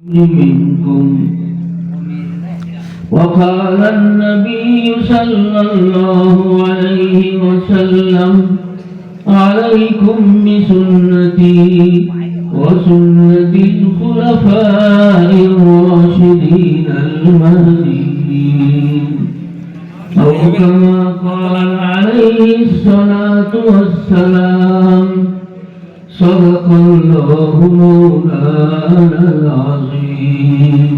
منكم. وقال النبي صلى الله عليه وسلم: عليكم بسنتي وسنة الخلفاء الراشدين المهديين، أو كما قال عليه الصلاة والسلام: صدق الله مولانا العظيم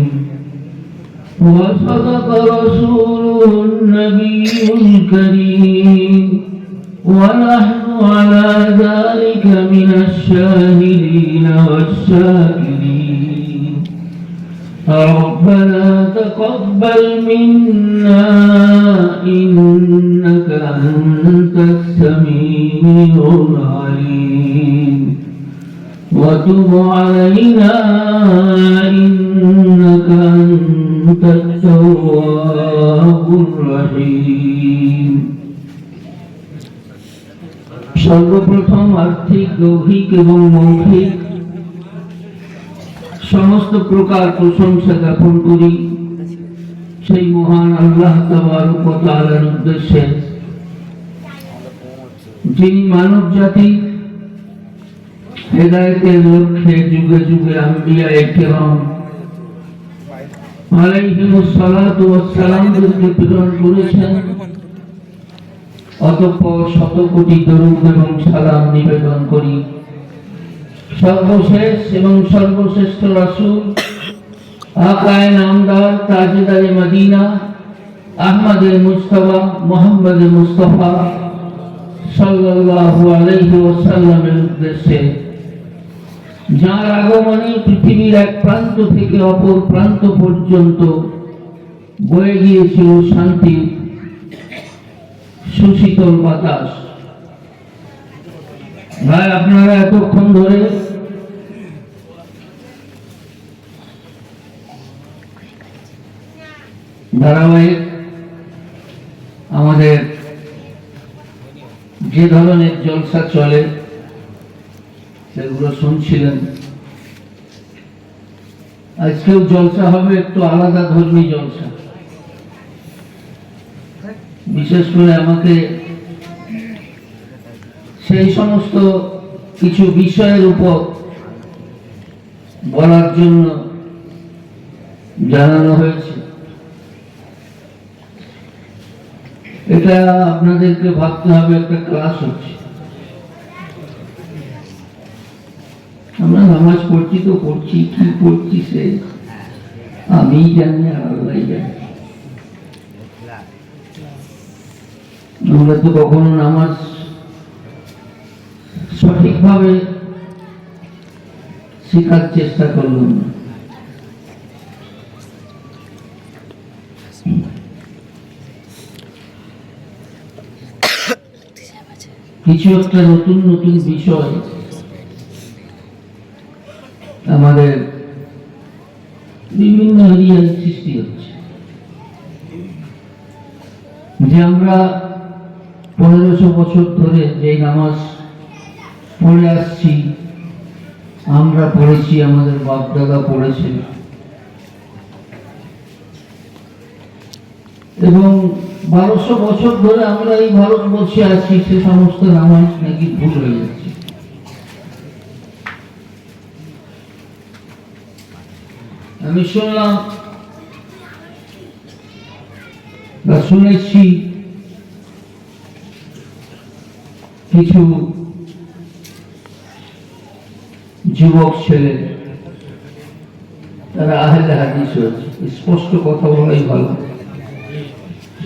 وصدق رسوله النبي الكريم، ونحن على ذلك من الشاهدين والشاكرين. ربنا تقبل منا إنك أنت السميع العليم، وتب علينا إنك أنت التواب الرحيم। সর্বপ্রথম আর্থিক, দৈহিক এবং মৌখিক সমস্ত প্রকার প্রশংসা জ্ঞাপন করি সেই মহান আল্লাহ তাবারক ওয়া তাআলার উদ্দেশ্যে, যিনি মানব জাতি হেদায়েতের লক্ষ্যে যুগে যুগে আম্বিয়ায়ে কিরাম আলাইহিমুস সালাতু ওয়াস সালামকে প্রেরণ করেছেন। অতঃপর শত কোটি দরুদ এবং সালাম নিবেদন করি সর্বশেষ এবং সর্বশ্রেষ্ঠ রাসূল আকায়ে নামদার তাজদারে মদিনা আহমদে মুস্তাফা মুহাম্মদে মুস্তাফা সাল্লাল্লাহু আলাইহি ওয়াসাল্লামের উদ্দেশ্যে, যার আগমনে পৃথিবীর এক প্রান্ত থেকে অপর প্রান্ত পর্যন্ত বয়ে গিয়েছিল শান্তির সুশীতল বাতাস। ভাই, আপনারা এতক্ষণ ধরে ধারাবাহিক আমাদের যে ধরনের জলসা চলে সেগুলো শুনছিলেন। আজকেও জলসা হবে, একটু আলাদা ধর্মী জলসা। বিশেষ করে আমাকে সেই সমস্ত কিছু বিষয়ের উপর বলার জন্য জানানো হয়েছে। এটা আপনাদেরকে ভাবতে হবে একটা ক্লাস হচ্ছে। আমরা নামাজ পড়ছি তো পড়ছি, কি পড়ছি সে আমি জানি আর আল্লাহ জানি। আমরা তো কখনো নামাজ সঠিকভাবে শেখার চেষ্টা করলাম না। কিছু একটা নতুন নতুন বিষয় আমাদের বিভিন্ন এরিয়ার সৃষ্টি হচ্ছে, যে আমরা 1500 বছর ধরে যে নামাজ পড়ে আসছি, আমরা পড়েছি, আমাদের বাপ দাদা পড়েছে, এবং 1200 বছর ধরে আমরা এই ভারতবর্ষে আছি, সে সমস্ত নামাজ নাকি ভুল হয়ে যাচ্ছে। আমি শুনলাম বা শুনেছি কিছু যুবক ছেলে, তারা আহলে হাদিস হয়েছে। স্পষ্ট কথা বলাই ভালো,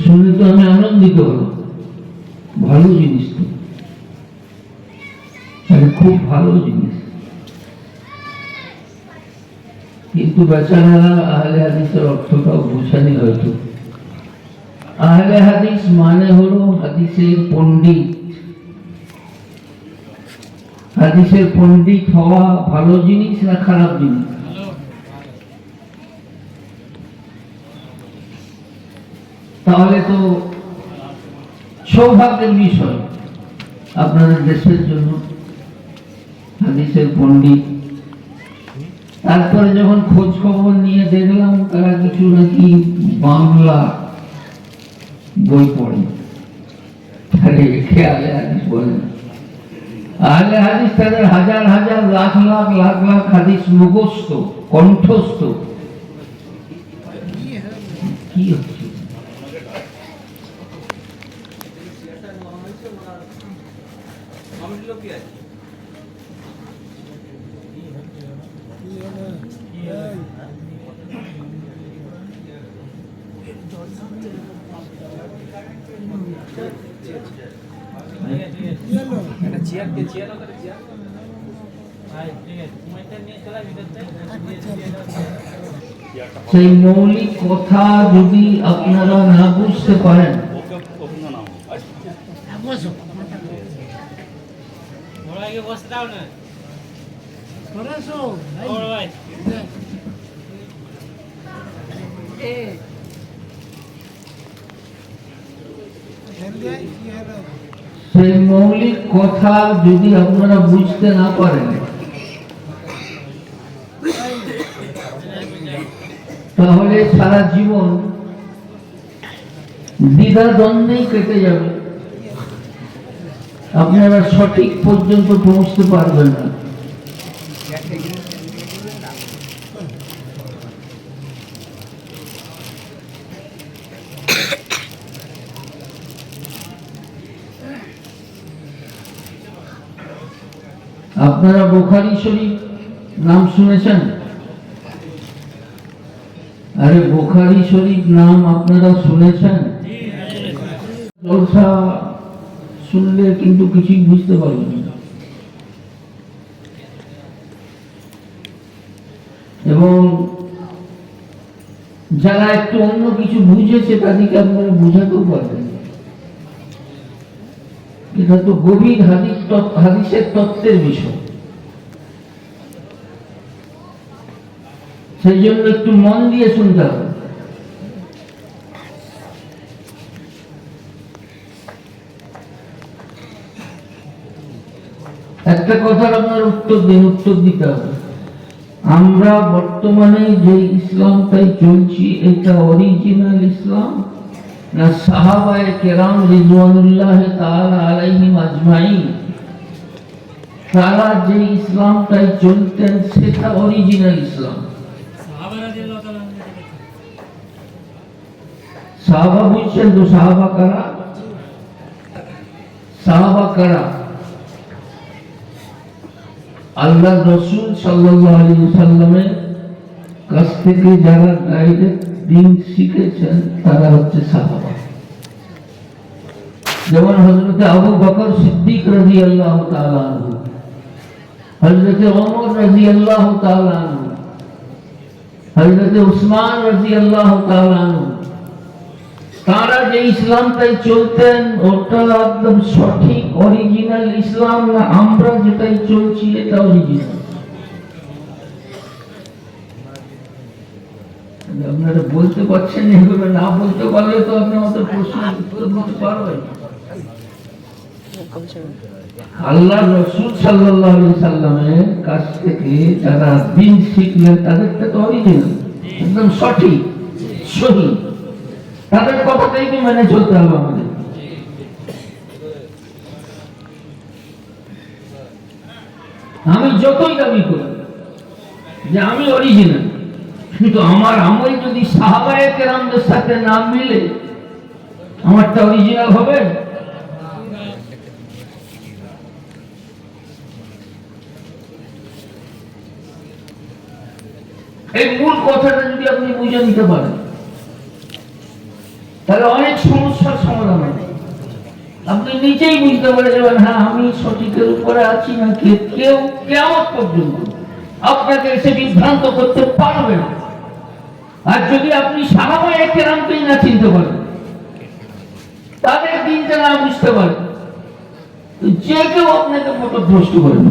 শুনে তো আমি আনন্দিত হলাম। ভালো জিনিস তো, খুব ভালো জিনিস। কিন্তু বেচারারা আহলে হাদিসের অর্থটাও বোঝেনি হয়তো। আহলে হাদিস মানে হলো হাদিসের পণ্ডিত। হাদিসের পণ্ডিত হওয়া ভালো জিনিস না খারাপ জিনিস? তাহলে তো সৌভাগ্যের বিষয় আপনাদের দেশের জন্য হাদিসের পণ্ডিত তারপরে যখন খোঁজ খবর নিয়ে দেখলাম তারা কিছু নাকি বাংলা বই পড়ে, আরে খেয়ালে হাদিস বলে না। আহলে হাদিস তাদের হাজার হাজার লাখ লাখ লাখ লাখ হাদিস মুখস্থ কণ্ঠস্থ। কি হচ্ছে? সেই মৌলিক কথা যদি আপনারা না বুঝতে পারেন, সেই মৌলিক কথা যদি আপনারা বুঝতে না পারেন, তাহলে সারা জীবন দ্বিধা দ্বন্দ্বেই কেটে যাবে, আপনারা সঠিক পর্যন্ত পৌঁছতে পারবেন না। আপনারা বুখারী শরীফ নাম শুনেছেন? আরে বুখারী শরীফ নাম আপনারা শুনেছেন? জলসা শুনলে কিন্তু কিছুই বুঝতে পারবেন না, এবং যারা একটু অন্য কিছু বুঝেছে তাদেরকে আপনারা বুঝাতেও পারবেন। এটা তো গভীর হাদিসের তত্ত্বের বিষয়, সেই জন্য একটু মন দিয়ে শুনতে হবে। একটা কথার আপনার উত্তর দিতে হবে। আমরা বর্তমানে যে ইসলামটাই চলছি, এটা অরিজিনাল ইসলাম না সাহাবায়ে কেরাম রিজওয়ানুল্লাহ তাআলা আলাইহিম আজমাইন তারা যে ইসলামটাই চলতেন সেটা অরিজিনাল ইসলাম। সাহাবা বুঝছেন তো? সাহাবা কারা? আল্লাহ রাসূল সাল্লাল্লাহু আলাইহি ওয়াসাল্লামের কাছ থেকে যারা ডাইরেক্ট দ্বীন শিখেছেন তারা হচ্ছে সাহাবা। যেমন হযরত আবু বকর সিদ্দিক রাদিয়াল্লাহু তাআলা আনহু, হযরত ওমর রাদিয়াল্লাহু তাআলা আনহু, হযরত উসমান রাদিয়াল্লাহু তাআলা আনহু, তারা যে ইসলামটাই চলতেন ওটা একদম সঠিক অরিজিনাল ইসলাম না আমরা যেটাই চলছি এটা অরিজিনাল? আপনারা বলতে পারছেন, এগুলো না বলতে পারলে তো আপনি আমাদের প্রশ্ন উত্তর দিতে পারবেন। আল্লাহ রাসূল সাল্লাল্লাহু আলাইহি সাল্লামের কাছ থেকে যারা দ্বীন শিখলেন তাদেরটা তো অরিজিনাল, একদম সঠিক সহি, তাদের কথাটাই কি মেনে চলতে হবে আমাদের। আমি যতই দাবি করি যে আমি অরিজিনাল, কিন্তু আমার আমল যদি সাহাবায়ে কেরামদের সাথে না মিলে আমারটা অরিজিনাল হবে? এই মূল কথাটা যদি আপনি বুঝে নিতে পারেন তাহলে অনেক সমস্যার সমাধান হবে। আপনি নিজেই বুঝতে পারে যাবেন, হ্যাঁ আমি সঠিকের উপরে আছি না। কেউ কিয়ামত পর্যন্ত আপনাকে এসে বিভ্রান্ত করতে পারবে না। আর যদি আপনি সাহাবায়ে কেরামকেই না চিনতে পারেন, তাদের দিনটা না বুঝতে পারেন, যে কেউ আপনাকে পথভ্রষ্ট করবে।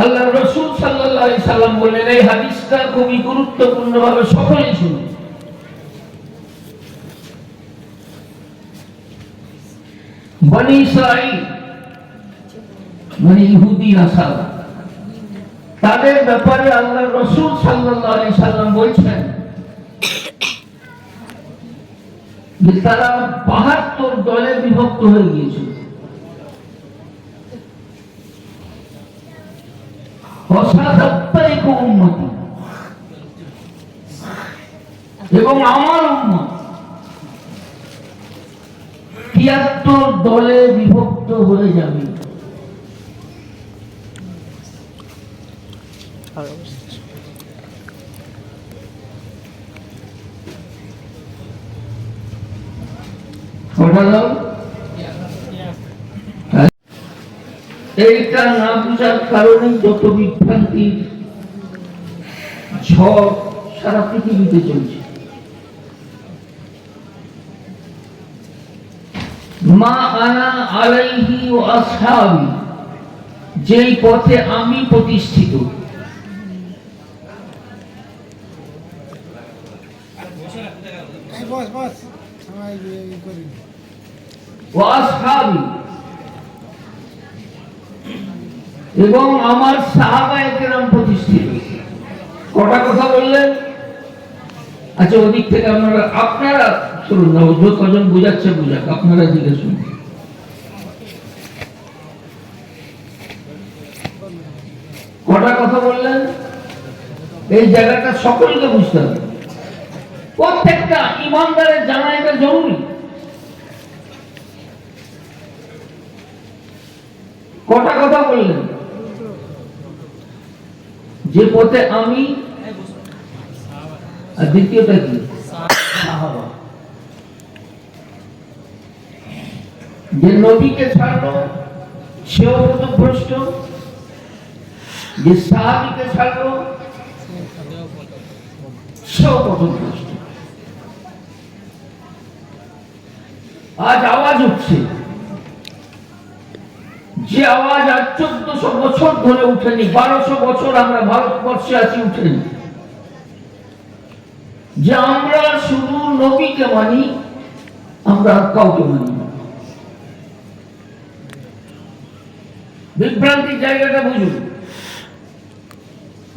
আল্লাহ রাসূল সাল্লাল্লাহু আলাইহি সাল্লাম বলেন, এই হাদিসটা খুবই গুরুত্বপূর্ণভাবে সকলেই শুনুন। বনি ইসরাঈল মানে ইহুদি নাসারা, তাদের ব্যাপারে আল্লাহ রাসূল সাল্লাল্লাহু আলাইহি সাল্লাম বলছেন যে তারা ৭২ দলে বিভক্ত হয়ে গিয়েছে। এবং আমার উম্মত ৭৩ দলে বিভক্ত হয়ে যাবে। এইটা না বুঝার কারণে যত বিভ্রান্তির ঝড় সারা পৃথিবীতে চলছে। মা আনা আলাইহি ওয়া আসহাবি, যেই পথে আমি প্রতিষ্ঠিত, ওয়া আসহাবি, এবং আমার সাহাবায়ে কেরাম প্রতিষ্ঠিত। কটা কথা বললেন? আচ্ছা, ওদিক থেকে আপনারা শুনুন না, ওই কজন বুঝাচ্ছে বুঝাক, আপনারা দিকে শুনুন। কটা কথা বললেন? এই জায়গাটা সকলকে বুঝতে হবে, প্রত্যেকটা ইমানদারের জানা এটা জরুরি। কটা কথা বললেন? যে পথে আমি, আর দ্বিতীয়টা কি? সাহাবা। যে নবীকে ছাড়লো সেও পথভ্রষ্ট, যে সাহাবীকে ছাড়লো সেও পথভ্রষ্ট। আজ আওয়াজ উঠছে, যে আওয়াজ আজ 1400 বছর ধরে উঠেনি, 1200 বছর আমরা ভারতবর্ষে আছি, উঠেনি, যে আমরা শুধু নবীকে মানি, আমরা কাউকে মানি না। বিভ্রান্তির জায়গাটা বুঝুন।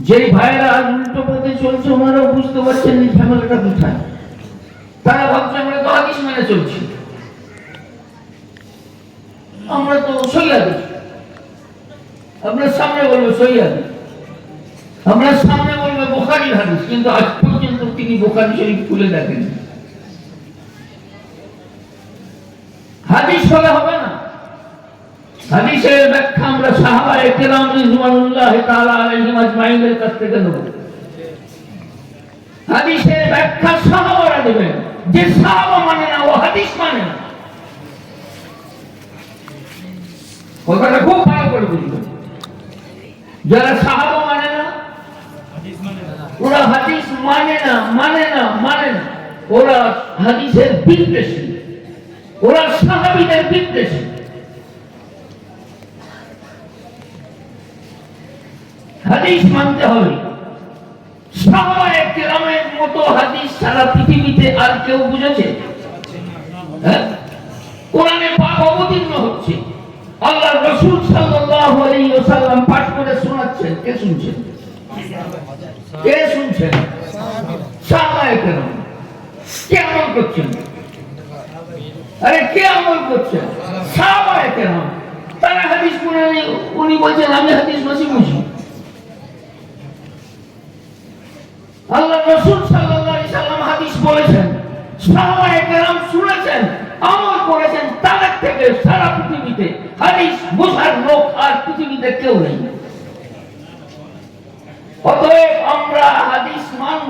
যেই ভাইয়েরা আজ উল্টো পথে চলছে, ওনারাও বুঝতে পারছেন এই ঝামেলাটা কোথায়। তারা ভাবছে আমরা তো হাদিস মেনে চলছি, আমরা তো সহি হাদিস, আপনার সামনে বলবো সহি হাদিস, আমরা সামনে বলবো বুখারীর হাদিস, কিন্তু আজ পর্যন্ত তিনি বুখারী শরীফ খুলে দেখেন। হাদিস হলে হবে না, হাদিসের ব্যাখ্যা আমরা সাহাবায়ে কেরাম রিজওয়ানুল্লাহি তাআলা আলাইহিম আজমাইনের কাছ থেকে নেব। হাদিসের ব্যাখ্যা সাহাবারা দেবেন, যে সাহাবা মানে না ও হাদিস মানে না। কথাটা খুব ভালো করে বুঝবেন। যারা সাহাবা মানে না, ওরা হাদিস মানে না, মানে না, মানে না, ওরা হাদিসের বিদ্বেষী, ওরা সাহাবীদের বিদ্বেষী। হাদিস মানতে হবে। সাহাবায়ে কেরামের মতো হাদিস সারা পৃথিবীতে আর কেউ বুঝেছে? কোরআনে পাক অবতীর্ণ হচ্ছে, আল্লাহর রাসূল সাল্লাল্লাহু আলাইহি ওয়াসাল্লাম পাঠ করে শোনাচ্ছেন। কে শুনছেন? কে শুনছেন? সাহাবায়ে কেরাম। কে আমল করছেন? আরে কে আমল করছেন? সাহাবায়ে কেরাম। তারা হাদিস শুনেনি, উনি বলছেন আমি হাদিস বেশি বুঝি। আল্লাহর রাসূল সাল্লাল্লাহু আলাইহি সাল্লাম হাদিস বলেছেন, সাহাবায়ে কেরাম শুনেছেন, আমল করেছেন, তাদের থেকে সারা পৃথিবীতে হাদিস বোঝার লোক আর পৃথিবীতে কেউ নেই। অতএব আমরা হাদিস মানব,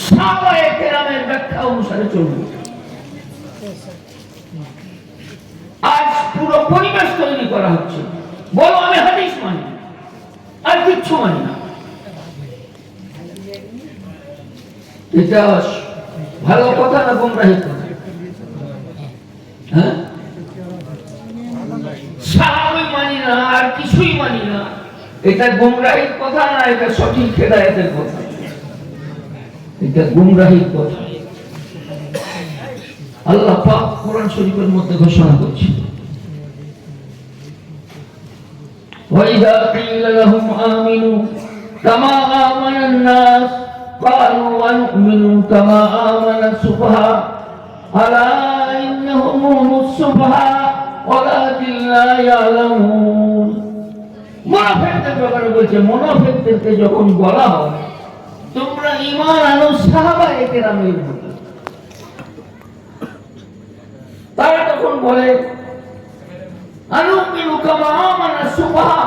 সাহাবায়ে কেরামের ব্যাখ্যা অনুসারে চলব। আজ পুরো পরিবেশ তৈরি করা হচ্ছে, বলো আমি হাদিস মানি, আর কিচ্ছু মানি না। এটা ভালো কথা না গোমরাহি কথা? হ্যাঁ, সাহাবী মানি না আর কিছুই মানি না, এটা গোমরাহির কথা না, এটা সঠিক হেদায়েতের কথা। এটা গোমরাহির কথা। আল্লাহ পাক কোরআন শরীফের মধ্যে ঘোষণা করছে, وإذا قيل لهم آمنوا كما آمن الناس قالوا ونؤمن كما آمن السفهاء ألا إنهم هم السفهاء ولكن لا يعلمون মুনাফিকদের ব্যাপারে বলছে মুনাফিকদেরকে যখন বলা হয় তোমরা ঈমান আনো সাহাবায়ে কেরামের মতো, তারা তখন বলে আনুমিনু কামা আমানা সুফাহা,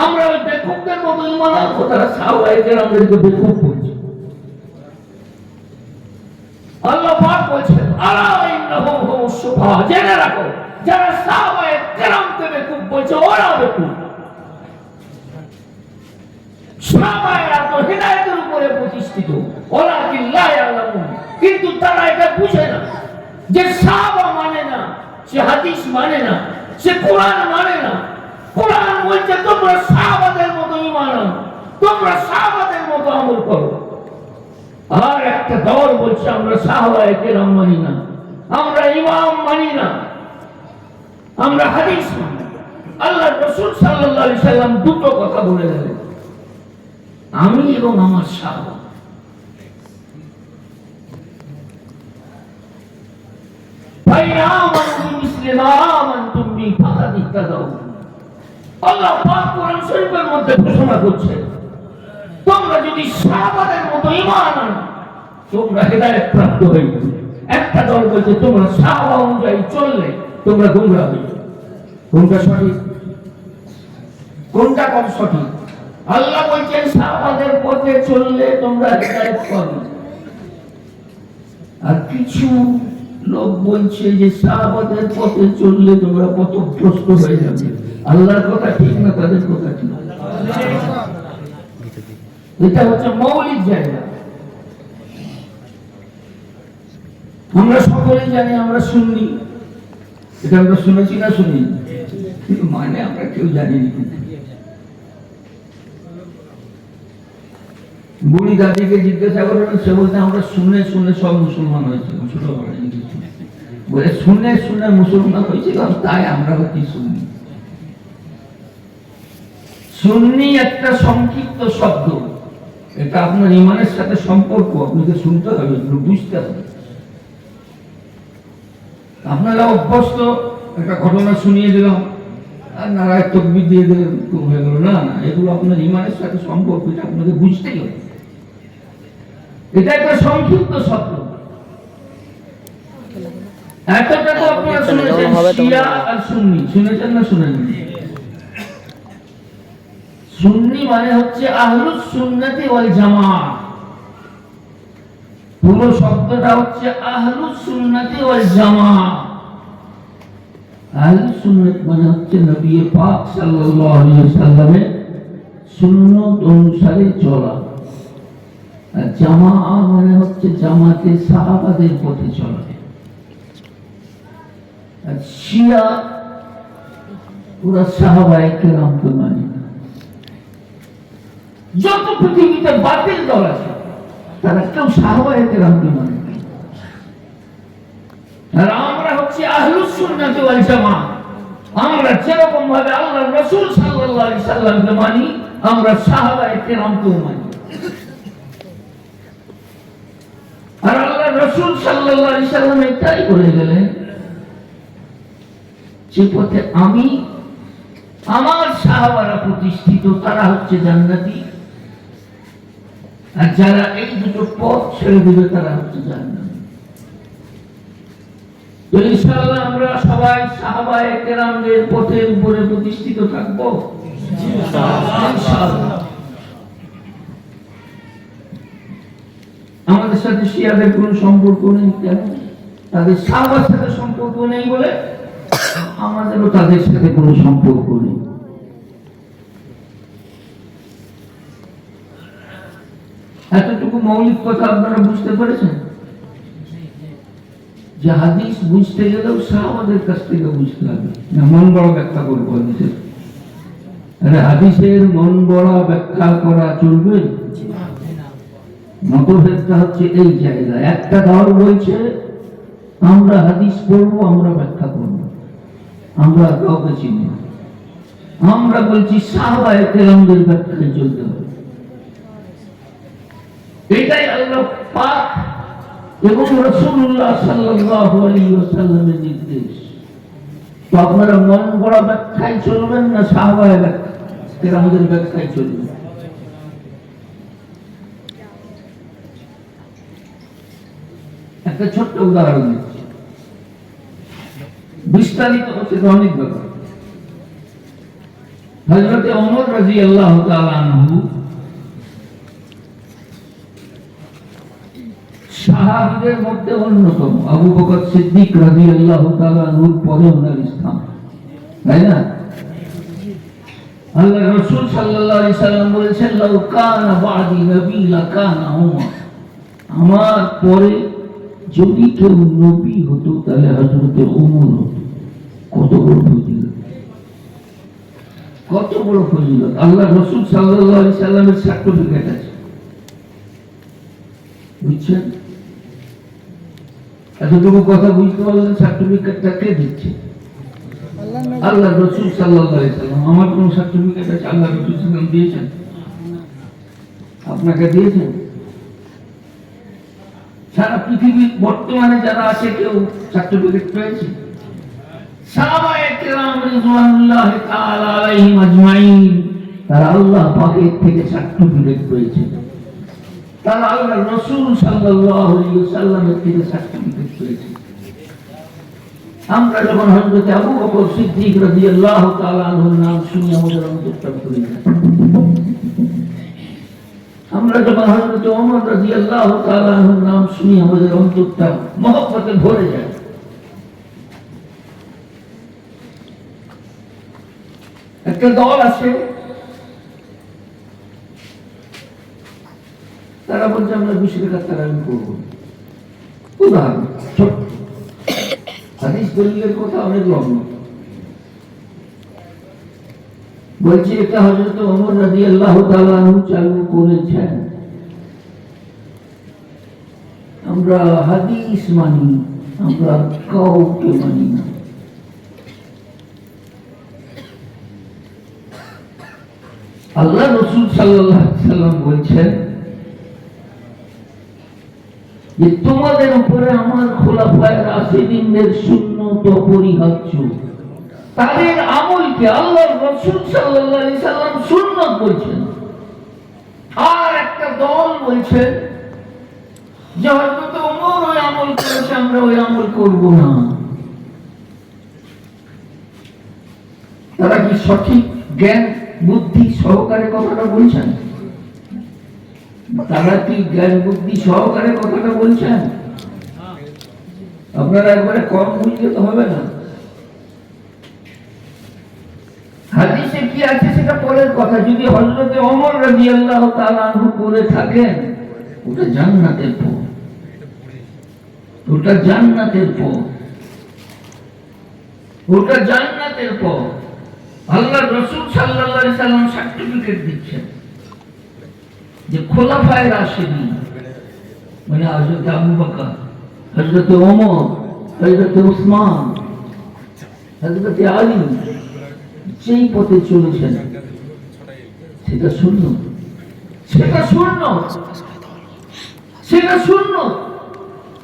আমরা ওই বেকুবদের মতো ঈমান আনবো। তারা সাহাবায়ে কেরামদেরকে বেকুব বলছে। আল্লাহ পাক বলছেন আলা ইন্নাহুম হুমুস সুফাহা, জেনে রাখো যারা সাহাবায়ে কেরামকে বেকুব বলছে ওরা বেকুব। সাহাবায়েরা তো হিদায়াতের উপরে প্রতিষ্ঠিত, ওয়ালাকিন লা ইয়ালামুন, কিন্তু তারা এটা বুঝে না যে সাহাবা মানে না, সে হাদিস মানে না, সে কোরআন মানে না। কোরআন বলছে তোমরা সাহাবাদের মতো ঈমান আনো, তোমরা সাহাবাদের মতো আমল করো। আর একটা দল বলছে আমরা সাহাবায়ে কেরাম মানি না, আমরা ইমাম মানি না, আমরা হাদিস মানি। আল্লাহর রাসূল সাল্লাল্লাহু আলাইহি সাল্লাম দুটো কথা বলে গেলেন, আমি এবং আমার সাহাবা। আল্লাহ পাক কোরআন শরীফের মধ্যে ঘোষণা করছে তোমরা যদি সাহাবাদের মতো ঈমান আনো তোমরা হেদায়েত প্রাপ্ত হয়ে যাবে। একটা দল বলছে তোমরা সাহাবা অনুযায়ী চললে তোমরা গুমরাহ হয়ে যাবে। কোনটা সঠিক, কোনটা কম সঠিক? আল্লাহ বলছেন সাহাবাদের পথে চললে তোমরা হেদায়েত পাবে, আর কিছু লোক বলছে যে সাহাবাদের পথে চললে তোমরা পথভ্রষ্ট হয়ে যাবে। আল্লাহর কথা ঠিক না, তাদের কথা ঠিক। এটা হচ্ছে মৌলিক জায়গা। আমরা সকলেই জানি আমরা সুন্নি, এটা আমরা শুনেছি না শুনি, কিন্তু মানে আমরা কেউ জানি না। বুড়ি দাদিকে জিজ্ঞাসা করলেন, সে বলতে আমরা শুনে শুনে সব মুসলমান হয়েছিলাম, ছোটবেলায় বলে শুনে শুনে মুসলমান হয়েছিলাম, তাই আমরা হচ্ছি সুন্নি। সুন্নি একটা সংক্ষিপ্ত শব্দ, এটা আপনার ঈমানের সাথে সম্পর্ক, আপনাকে শুনতে হবে, বুঝতে হবে। আপনারা অভ্যস্ত, একটা ঘটনা শুনিয়ে দিলাম আর নারায় তাকবীর দিয়ে দিলেন, হয়ে গেল না। না, এগুলো আপনার ঈমানের সাথে সম্পর্ক, এটা আপনাকে বুঝতেই হবে। এটা একটা সংক্ষিপ্ত শব্দ। এতটা তো আপনারা শুনেছেন, শিয়া আর সুন্নি শুনেছেন না শুনেননি? সুন্নি মানে হচ্ছে আহলুস সুন্নাতি ওয়াল জামাআহ। পুরো শব্দটা হচ্ছে আহলুস সুন্নাতি ওয়াল জামাআহ। আহলুস সুন্নাত মানে হচ্ছে নবী পাক সাল্লাল্লাহু আলাইহি ওয়াসাল্লামের সুন্নাত অনুসারে চলা, আর জামাআহ মানে হচ্ছে জামাতে সাহাবাদের পথে চলা। আর শিয়া পুরা সাহাবায়ে কেরামকে মানে না। যত পৃথিবীতে বাতিল দল আছে তারা কেউ সাহাবায়ে কেরামকে মানে না। আর আমরা হচ্ছে আহলুস সুন্নাত ওয়াল জামাআহ। আমরা যেরকম ভাবে আল্লাহর রাসূল সাল্লাল্লাহু আলাইহি সাল্লামকে মানি, আমরা সাহাবায়ে কেরামকেও মানি। আর আল্লাহর রাসূল সাল্লাল্লাহু আলাইহি সাল্লাম এটাই বলে গেলেন, যে পথে আমি আমার সাহাবারা প্রতিষ্ঠিত তারা হচ্ছে জান্নাতি, আর যারা এই দুটো পথ ছেড়ে দিবে তারা হচ্ছে জাহান্নামী। তো ইনশাআল্লাহ আমরা সবাই সাহাবায়ে কেরামদের পথের উপরে প্রতিষ্ঠিত থাকবো ইনশাআল্লাহ। আমাদের সাথে শিয়াদের কোনো সম্পর্ক নেই, কেন? তাদের সাহাবার সাথে সম্পর্ক নেই বলে আমাদেরও তাদের সাথে কোনো সম্পর্ক নেই। এতটুকু মৌলিক কথা আপনারা বুঝতে পেরেছেন যে হাদিস বুঝতে গেলেও সাহাবাদের কাছ থেকে বুঝতে হবে না। মন বড় ব্যাখ্যা করবো হাদিসের, হাদিসের মন বড় ব্যাখ্যা করা চলবে? মতভেদটা হচ্ছে এই জায়গায়। একটা দল বলছে আমরা হাদিস পড়বো, আমরা ব্যাখ্যা করবো, আমরা কাউকে চিনি না। আমরা বলছি সাহাবায়ে কেরামদের ব্যাখ্যায় চলতে হবে। এটাই আল্লাহ পাক এবং রাসূলুল্লাহ সাল্লাল্লাহু আলাইহি ওয়াসাল্লামের নির্দেশ। তো আপনারা মন গড়া ব্যাখ্যায় চলবেন না সাহাবায়ে কেরামদের ব্যাখ্যায় চলবেন? একটা ছোট্ট উদাহরণ দিচ্ছি, বিস্তারিত হচ্ছে অনেক ব্যাপার। হযরত ওমর রাদিয়াল্লাহু তাআলা আনহু সাহাবীদের মধ্যে অন্যতম। আবু বকর সিদ্দিক রাদিয়াল্লাহু তাআলা আনহুর পরে ওনার স্থান, তাই না? আল্লাহ রাসূল সাল্লাল্লাহু আলাইহি সাল্লাম বলেছেন, লাউ কানা বাদি নবী লাকানা ওমর, আমার পরে যদি কেউ নবী হতো তাহলে হযরত ওমর হতো। কত বড় ফজিলত, কত বড় ফজিলত! আল্লাহ রাসূল সাল্লাল্লাহু আলাইহি সাল্লামের সার্টিফিকেট আছে, বুঝছেন? এতটুকু কথা বুঝতে পারলেন? সার্টিফিকেটটা কে দিচ্ছে? আল্লাহ রাসূল সাল্লাল্লাহু আলাইহি সাল্লাম। আমার কোন সার্টিফিকেট আছে? আল্লাহ রাসূল সাল্লাল্লাহু আলাইহি সাল্লাম দিয়েছেন, আপনাকে দিয়েছেন। সারা পৃথিবী বর্তমানে যারা আছে কেউ সার্টিফিকেট পেয়েছে? সাহাবায়ে কেরাম রিজওয়ানুল্লাহি তাআলা আলাইহিম আজমাইন তারা আল্লাহ পাকের থেকে সার্টিফিকেট পেয়েছে, তারা আল্লাহ রাসূল সাল্লাল্লাহু আলাইহি ওয়াসাল্লামের থেকে সার্টিফিকেট পেয়েছে। আমরা যখন হযরত আবু বকর সিদ্দিক রাদিয়াল্লাহু তাআলা আনহুর নাম শুনি আমাদের অন্তরটা ভরে যায়। আমরা যখন হযরত ওমর রাদিয়াল্লাহু তাআলা আনহুর নাম শুনি আমাদের অন্তরটা মহব্বতে ভরে যায়। একটা দল আছে, তারা বলছে আমরা 20 টাকা তারাবি করব। উদাহরণ ছোট, হাদিস দলিলের কথা অনেক লম্বা। বলছি এটা হযরত ওমর রাদিয়াল্লাহু তাআলা আনহু চালু করেছেন। আমরা হাদিস মানি, আমরা কাউকে মানি না। আল্লাহ রাসূল সাল্লাল্লাহু আলাইহি সাল্লাম বলছেন যে তোমাদের উপরে আমার খোলাফায়ে রাশিদিনদের সুন্নত অপরিহার্য। তাদের আমলকে আল্লাহর রাসূল সাল্লাল্লাহু আলাইহি সাল্লাম সুন্নাত বলছেন। আর একটা দল বলছে যে হযরত ওমর ওই আমল করেছে, আমরা ওই আমল করব না। তারা কি সঠিক জ্ঞান বুদ্ধি সহকারে কথাটা বলছেন? তারা কি জ্ঞান বুদ্ধি সহকারে কথাটা বলছেন? আপনারা একবারে কম বুঝলে তো হবে না। হাদিসে কি আছে সেটা পরের কথা। যদি হযরত ওমর রাদিয়াল্লাহু তাআলা আনহু করে থাকেন, ওটা জান্নাতের পথ, ওটা জান্নাতের পথ, ওটা জান্নাতের পথ। আল্লাহ রাসূল সাল্লাল্লাহু আলাইহি সাল্লাম সার্টিফিকেট দিচ্ছেন যে খোলাফায়ে রাশিদিন মানে হযরত আবু বকর, হযরত ওমর, হযরত উসমান, হযরত আলী যেই পথে চলেছেন সেটা শূন্য, সেটা শূন্য, সেটা শূন্য।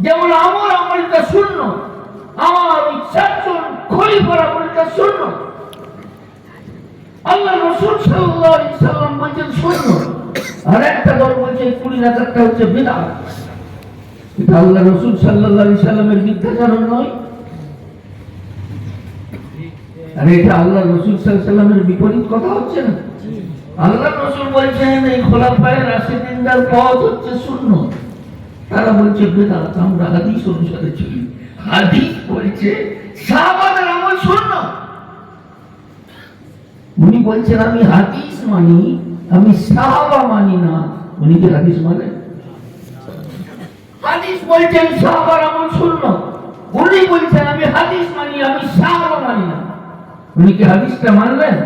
যেমন আমার আমলটা শূন্য, আমার ওই চারজন খলিফার আমলটা শূন্য। আল্লাহ রাসূল সাল্লাল্লাহু আলাইহি সাল্লাম বলেছেন শূন্য, আর একটা দল বলছে 20,000টা হচ্ছে বিদআত। এটা আল্লাহ রাসূল সাল্লাল্লাহু আলাইহি সাল্লামের মিথ্যাচারণ নয়, আর এটা আল্লাহ রাসূল সাল্লাল্লাহু আলাইহি সাল্লামের বিপরীত কথা হচ্ছে না। আল্লাহ রাসূল বলেছেন এই খোলাফায়ে রাশিদিনদের পথ হচ্ছে শূন্য, তারা বলছে বিদআত। আমরা হাদিস অনুসারে চলি, হাদিস বলছে সাহাবাদের আমল শূন্য। উনি বলছেন আমি হাদিস মানি, আমি সাহাবা মানি না। উনি কি হাদিস মানেন? হাদিস বলছেন সাহাবার আমল শূন্য, উনি বলছেন আমি হাদিস মানি, আমি সাহাবা মানি না। উনি কি হাদিসটা মানলেন?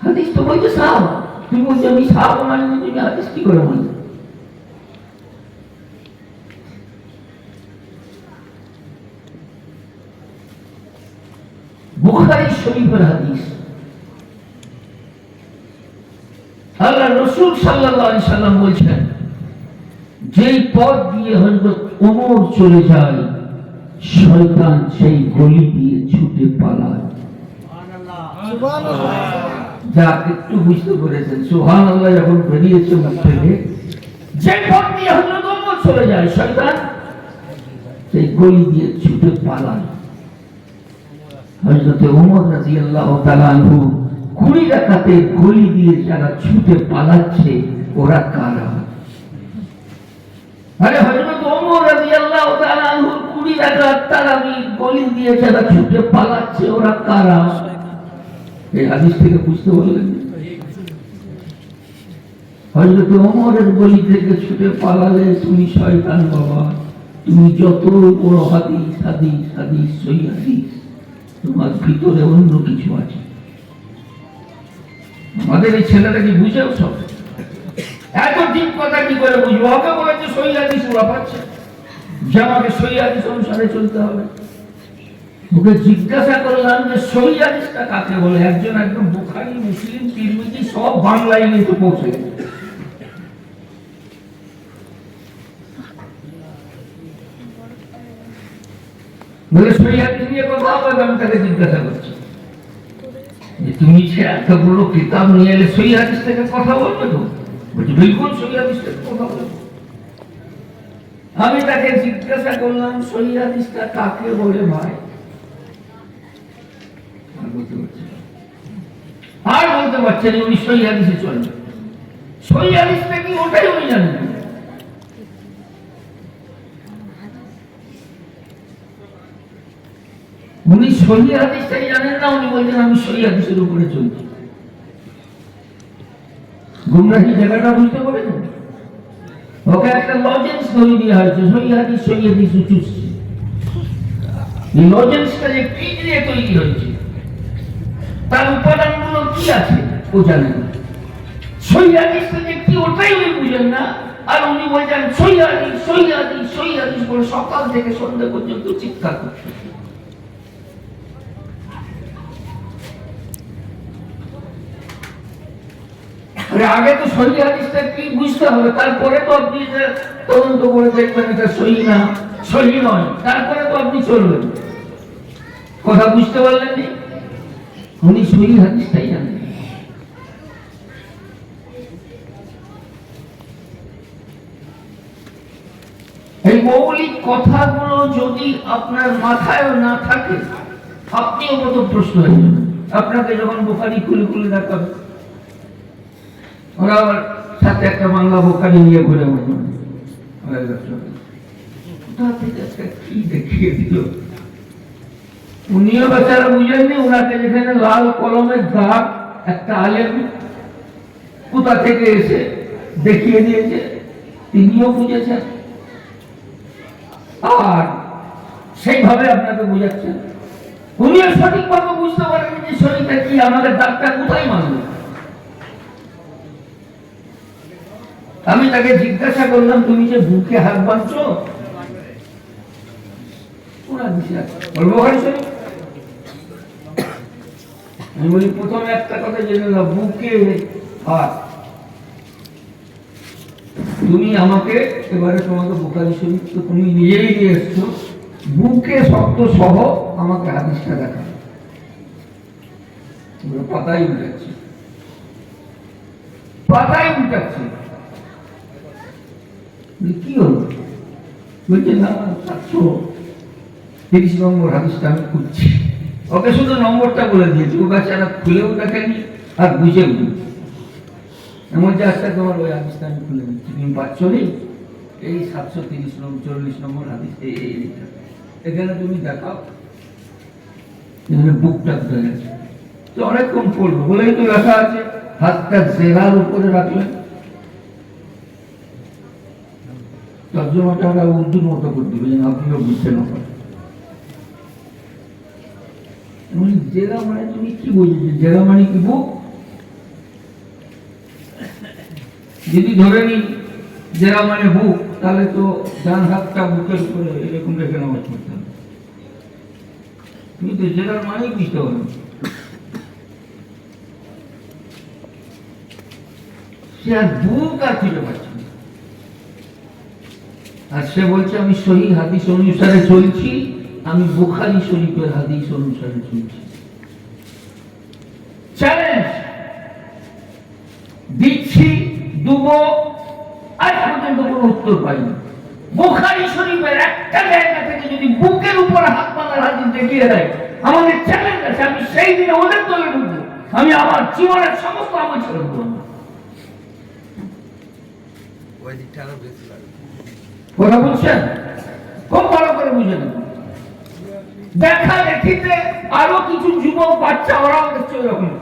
হাদিস তো বলছে সাহাবা, তুমি বলছো আমি সাহাবা মানি না, তুমি হাদিস কি করে মানলে? বুখারী শরীফের হাদিস। আল্লাহ রাসূল সাল্লাল্লাহু আলাইহি সাল্লাম বলছেন, যেই পথ দিয়ে হযরত ওমর চলে যায়, শয়তান সেই গলি দিয়ে ছুটে পালায়। সুবহানাল্লাহ। যা একটু বুঝতে পেরেছেন, সুবহানাল্লাহ যখন বেরিয়েছে মুখ থেকে, যে পথ দিয়ে হযরত ওমর চলে যায়, শয়তান সেই গলি দিয়ে ছুটে পালায়। হযরত ওমর রাদিয়াল্লাহু তাআলা আনহু 20 রাকাতের গলি দিয়ে যারা ছুটে পালাচ্ছে, ওরা কারা? আরে হযরত ওমর রাদিয়াল্লাহু তাআলা আনহু 20 রাকাত তারাবি গলি দিয়ে যারা ছুটে পালাচ্ছে, ওরা কারা? এই হাদিস থেকে বুঝতে পারলেন? হযরত ওমরের গলি থেকে ছুটে পালালে তুমি শয়তান বাবা। তুমি যত বড় হাদিস হাদিস হাদিস সই হাদিস, তোমার ভিতরে অন্য কিছু আছে। আমাদের এই ছেলেটা কি বুঝেও সব এত ঠিক কথা কি করে বুঝবো? ওকে বলেছে সই হাদিস, ওরা পাচ্ছে যে আমাকে সই হাদিস অনুসারে চলতে হবে। ওকে জিজ্ঞাসা করলাম যে সই হাদিসটা কাকে বলে? একজন একদম বুখারী, মুসলিম, তিরমিজি সব বাংলায় নিয়ে পৌঁছে গেছে। বলে সই হাদিস নিয়ে কথা হবে। আমি তাকে জিজ্ঞাসা করছি যে তুমি যে এতগুলো কিতাব নিয়ে এলে, সই হাদিস থেকে কথা বলবে তো? বলছি বিলকুল সই হাদিস থেকে কথা বলবে। আমি তাকে জিজ্ঞাসা করলাম সই হাদিসটা কাকে বলে ভাই? আর বলতে পারছেন উনি সই হাদিসে চলবে। সই হাদিসটা কি ওটাই উনি জানেন। উনি সহি হাদিসটাই জানেন না, উনি বলছেন আমি সহি হাদিসের উপরে চলছি। গুমরাহি জায়গাটা বুঝতে পারেন? ওকে একটা লজেন্স ধরে দেওয়া হয়েছে, সহি হাদিস চুষছে। এই লজেন্সটা যে কি দিয়ে তৈরি হয়েছে, তার উপাদানগুলো কি আছে ও জানেন না। সহি হাদিসটা যে কি ওটাই উনি বুঝেন না, আর উনি বলছেন সহি হাদিস সহি হাদিস সহি হাদিস বলে সকাল থেকে সন্ধ্যা পর্যন্ত চিৎকার করছে। আগে তো সহি হাদিসটা কি বুঝতে হবে, তারপরে তো আপনি তদন্ত করে দেখবেন এটা সহি না সহি নয়, তারপরে তো আপনি চলবেন। কথা বুঝতে পারলেন? উনি সহি হাদিসটাই জানেন। এই মৌলিক কথাগুলো যদি আপনার মাথায় না থাকে, আপনিও কত প্রশ্ন হয়ে যাবেন। আপনাকে যখন বুখারী খুলে খুলে দেখাবে, ওরা আবার সাথে একটা বাংলা বোকারি নিয়ে ঘুরে কি দেখিয়ে দিল। উনিও বেচারা বুঝেননি, ওনাকে যেখানে লাল কলমের দাগ একটা আলেম কোথা থেকে এসে দেখিয়ে দিয়েছে, তিনিও বুঝেছেন আর সেইভাবে আপনাকে বুঝাচ্ছেন। উনিও সঠিকভাবে বুঝতে পারেন যে শরীরটা কি, আমাদের দাগটা কোথায় মানবে। আমি তাকে জিজ্ঞাসা করলাম তুমি যে বুকে হাত বাঁধছো, আমি বলি প্রথমে একটা কথা জেনে নাও, বুকে হাত। তুমি আমাকে এবারে তোমাকে বুখারী শরীফ তো তুমি নিজেই নিয়ে এসছো, বুকে শব্দ সহ আমাকে হাদিসটা দেখা। পাতাই উল্টাচ্ছে পাতাই উল্টাচ্ছে। কি হলো? বলছে না 730 নম্বর হাদিসটা আমি খুঁজছি। ওকে শুধু নম্বরটা বলে দিয়েছি, ও বেচারা খুলেও দেখেনি আর বুঝেও নি। এমন যে আজকে তোমার ওই হাদিসটা আমি খুলে দিচ্ছি, তুমি পাচ্ছ নি এই 740 নম্বর হাদিস, এখানে তুমি দেখাও, এখানে বুকটা ধরে গেছে। তো অনেকক্ষণ পড়বো বলেই তো লেখা আছে, হাতটা জেরার উপরে রাখলেন। তর্জমাটা উর্দুর মতো করে দিবে যেন আপনিও বুঝতে না পারেন। জেরা মানে তুমি কি বুঝেছো? জেরা মানে কি বুক? যদি ধরে নি জেরা মানে বুক, তাহলে তো ডান হাতটা বুকের উপরে এরকম রেখে নামাজ পড়তে হবে। কিন্তু জেলার মানেই বুঝতে পারেন। সে আর বুক আর খুঁজে পাচ্ছে না। আর সে বলছে আমি সহি হাদিস অনুসারে চলছি, আমি বুখারী শরীফের হাদিস অনুসারে চলছি। চ্যালেঞ্জ দিচ্ছি, দুবো, আজ পর্যন্ত কোনো উত্তর পাইনি। বুখারী শরীফের একটা জায়গা থেকে যদি বুকের উপর হাত মারার হাদিস দেখিয়ে দেয়, আমাদের চ্যালেঞ্জ আছে, আমি সেই দিনে ওদের দলে ঢুকবো, আমি আমার জীবনের সমস্ত আমল ছেড়ে দেবো। কথা বলছেন, খুব ভালো করে বুঝে নেব। দেখা দেখিতে আরো কিছু যুবক বাচ্চা ওরাও দেখছে ওরকম।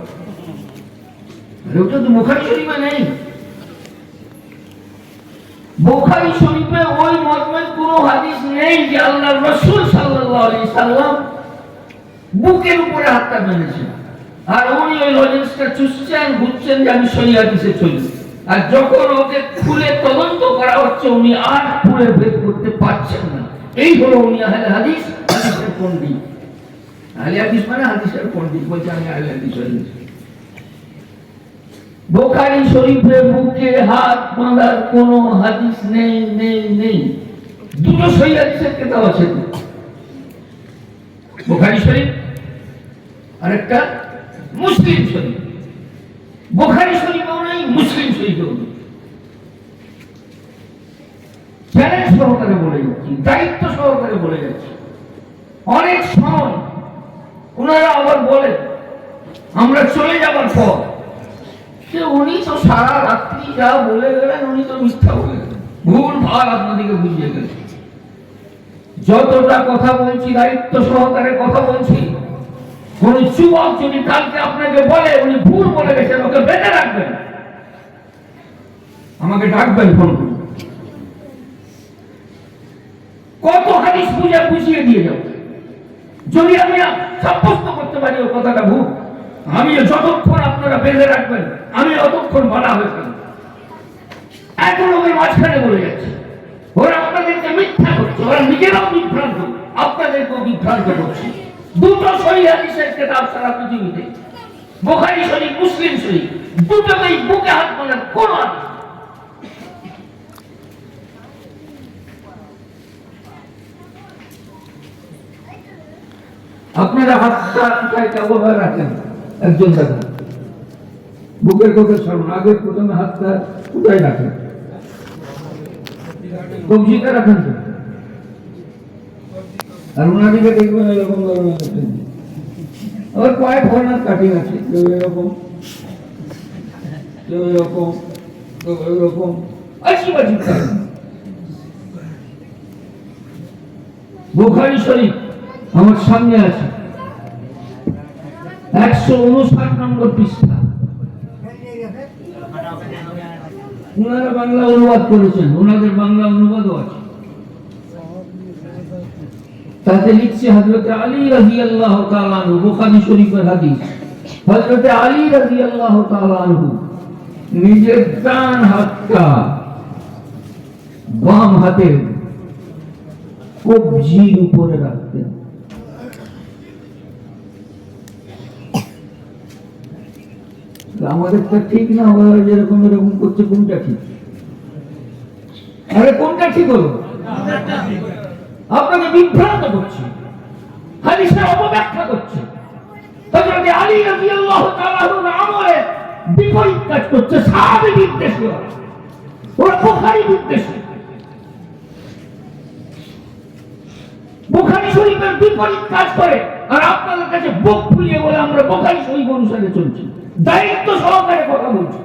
ওটা তো বুখারী শরীফে নেই। বুখারী শরীফে ওই মর্মের কোনো হাদিস নেই যে আল্লাহর রাসূল সাল্লাল্লাহু আলাইহি সাল্লাম বুকের উপরে হাতটা মেলেছেন, আর উনি ওই লজেন্সটা চুষছেন, ঘুরছেন যে আমি সহি হাদিসে চলি। আর যখন ওকে খুলে তদন্ত করা হচ্ছে, উনি আর খুলে বের করতে পারছেন না। এই হলো উনি আহলে হাদিস, হাদিসের পণ্ডিত। আহলে হাদিস মানে হাদিসের পণ্ডিত, বলছে আমি আহলে হাদিস হয়েছি। বুখারী শরীফে বুকে হাত বাঁধার কোনো হাদিস নেই, নেই, নেই। দুটো সহি হাদিসের কিতাব আছে, বুখারী শরীফ আর একটা মুসলিম শরীফ। বুখারী শরীফেও নেই, মুসলিম শরীফেও নেই। চ্যালেঞ্জ সহকারে বলে যাচ্ছি, দায়িত্ব সহকারে বলে যাচ্ছি। অনেক সময় ওনারা আবার বলেন আমরা চলে যাবার পর যে উনি তো সারা রাত্রি যা বলে গেলেন, উনি তো মিথ্যা বলে গেলেন, ভুল ভাল আপনাদেরকে বুঝিয়ে গেলেন। যতটা কথা বলছি দায়িত্ব সহকারে কথা বলছি। কোন যুবক যদি কালকে আপনাকে বলে উনি ভুল বলে গেছেন, ওকে বেঁধে রাখবেন, আমাকে ডাকবেন ফোন করে, কত হাদিস বুঝিয়ে দিয়ে যাবো। যদি আমি সাব্যস্ত করতে পারি ও কথাটা ভুল, আমি যতক্ষণ আপনারা বেঁধে রাখবেন আমি অতক্ষণ বলা হয়ে থাকবো। এখন ওই মাঝখানে বলে যাচ্ছে, ওরা আপনাদেরকে মিথ্যা করছে, ওরা নিজেরাও বিভ্রান্ত, আপনাদেরকেও বিভ্রান্ত করছে। দুটো সহি হাদিসের কিতাব সারা পৃথিবীতে, বুখারী শরীফ, মুসলিম শরীফ, দুটোতেই বুকে হাত মারার কোন হাদিস। 'আপনারা হাতটা কোথায় কোথায় রাখেন? একজন দেখেন, বুকের কথা শুনুন। আগে প্রথমে হাতটা কোথায় রাখেন? কবজিতে রাখেন তো। আর ওনাদিকে দেখবেন এরকম ধরনের রাখেন। আবার কয়েক ধরনের কাটিং আছে, কেউ এরকম, কেউ এরকম, কেউ এরকম, আজীব আজীব। বুখারী শরীফ আমার সামনে আছে, 159 নম্বর পৃষ্ঠা। ওনারা বাংলা অনুবাদ করেছেন, ওনাদের বাংলা অনুবাদও আছে। তাতে লিখছে হযরত আলী রাদিয়াল্লাহু তাআলা আনহু, বুখারী শরীফের হাদিস। হযরত আলী রাদিয়াল্লাহু তাআলা আনহু নিজের ডান হাতটা বাম হাতের কবজির উপরে রাখতেন। আমাদের তো ঠিক না, ওরা যেরকম এরকম করছে, কোনটা ঠিক? আরে কোনটা ঠিক হলো? আপনাকে বিভ্রান্ত করছে, হাদিসের অপব্যাখ্যা করছে। হযরত আলী রাদিয়াল্লাহু তাআলা আনহুর আমলে বিপরীত কাজ করছে, সাহাবী বিদ্বেষী, ওরা বুখারী বিদ্বেষী। বুখারী শরীফের বিপরীত কাজ করে, আর আপনাদের কাছে বুক ফুলিয়ে বলে আমরা বুখারী শরীফ অনুসারে চলছি। দায়িত্ব সহকারে কথা বলছি।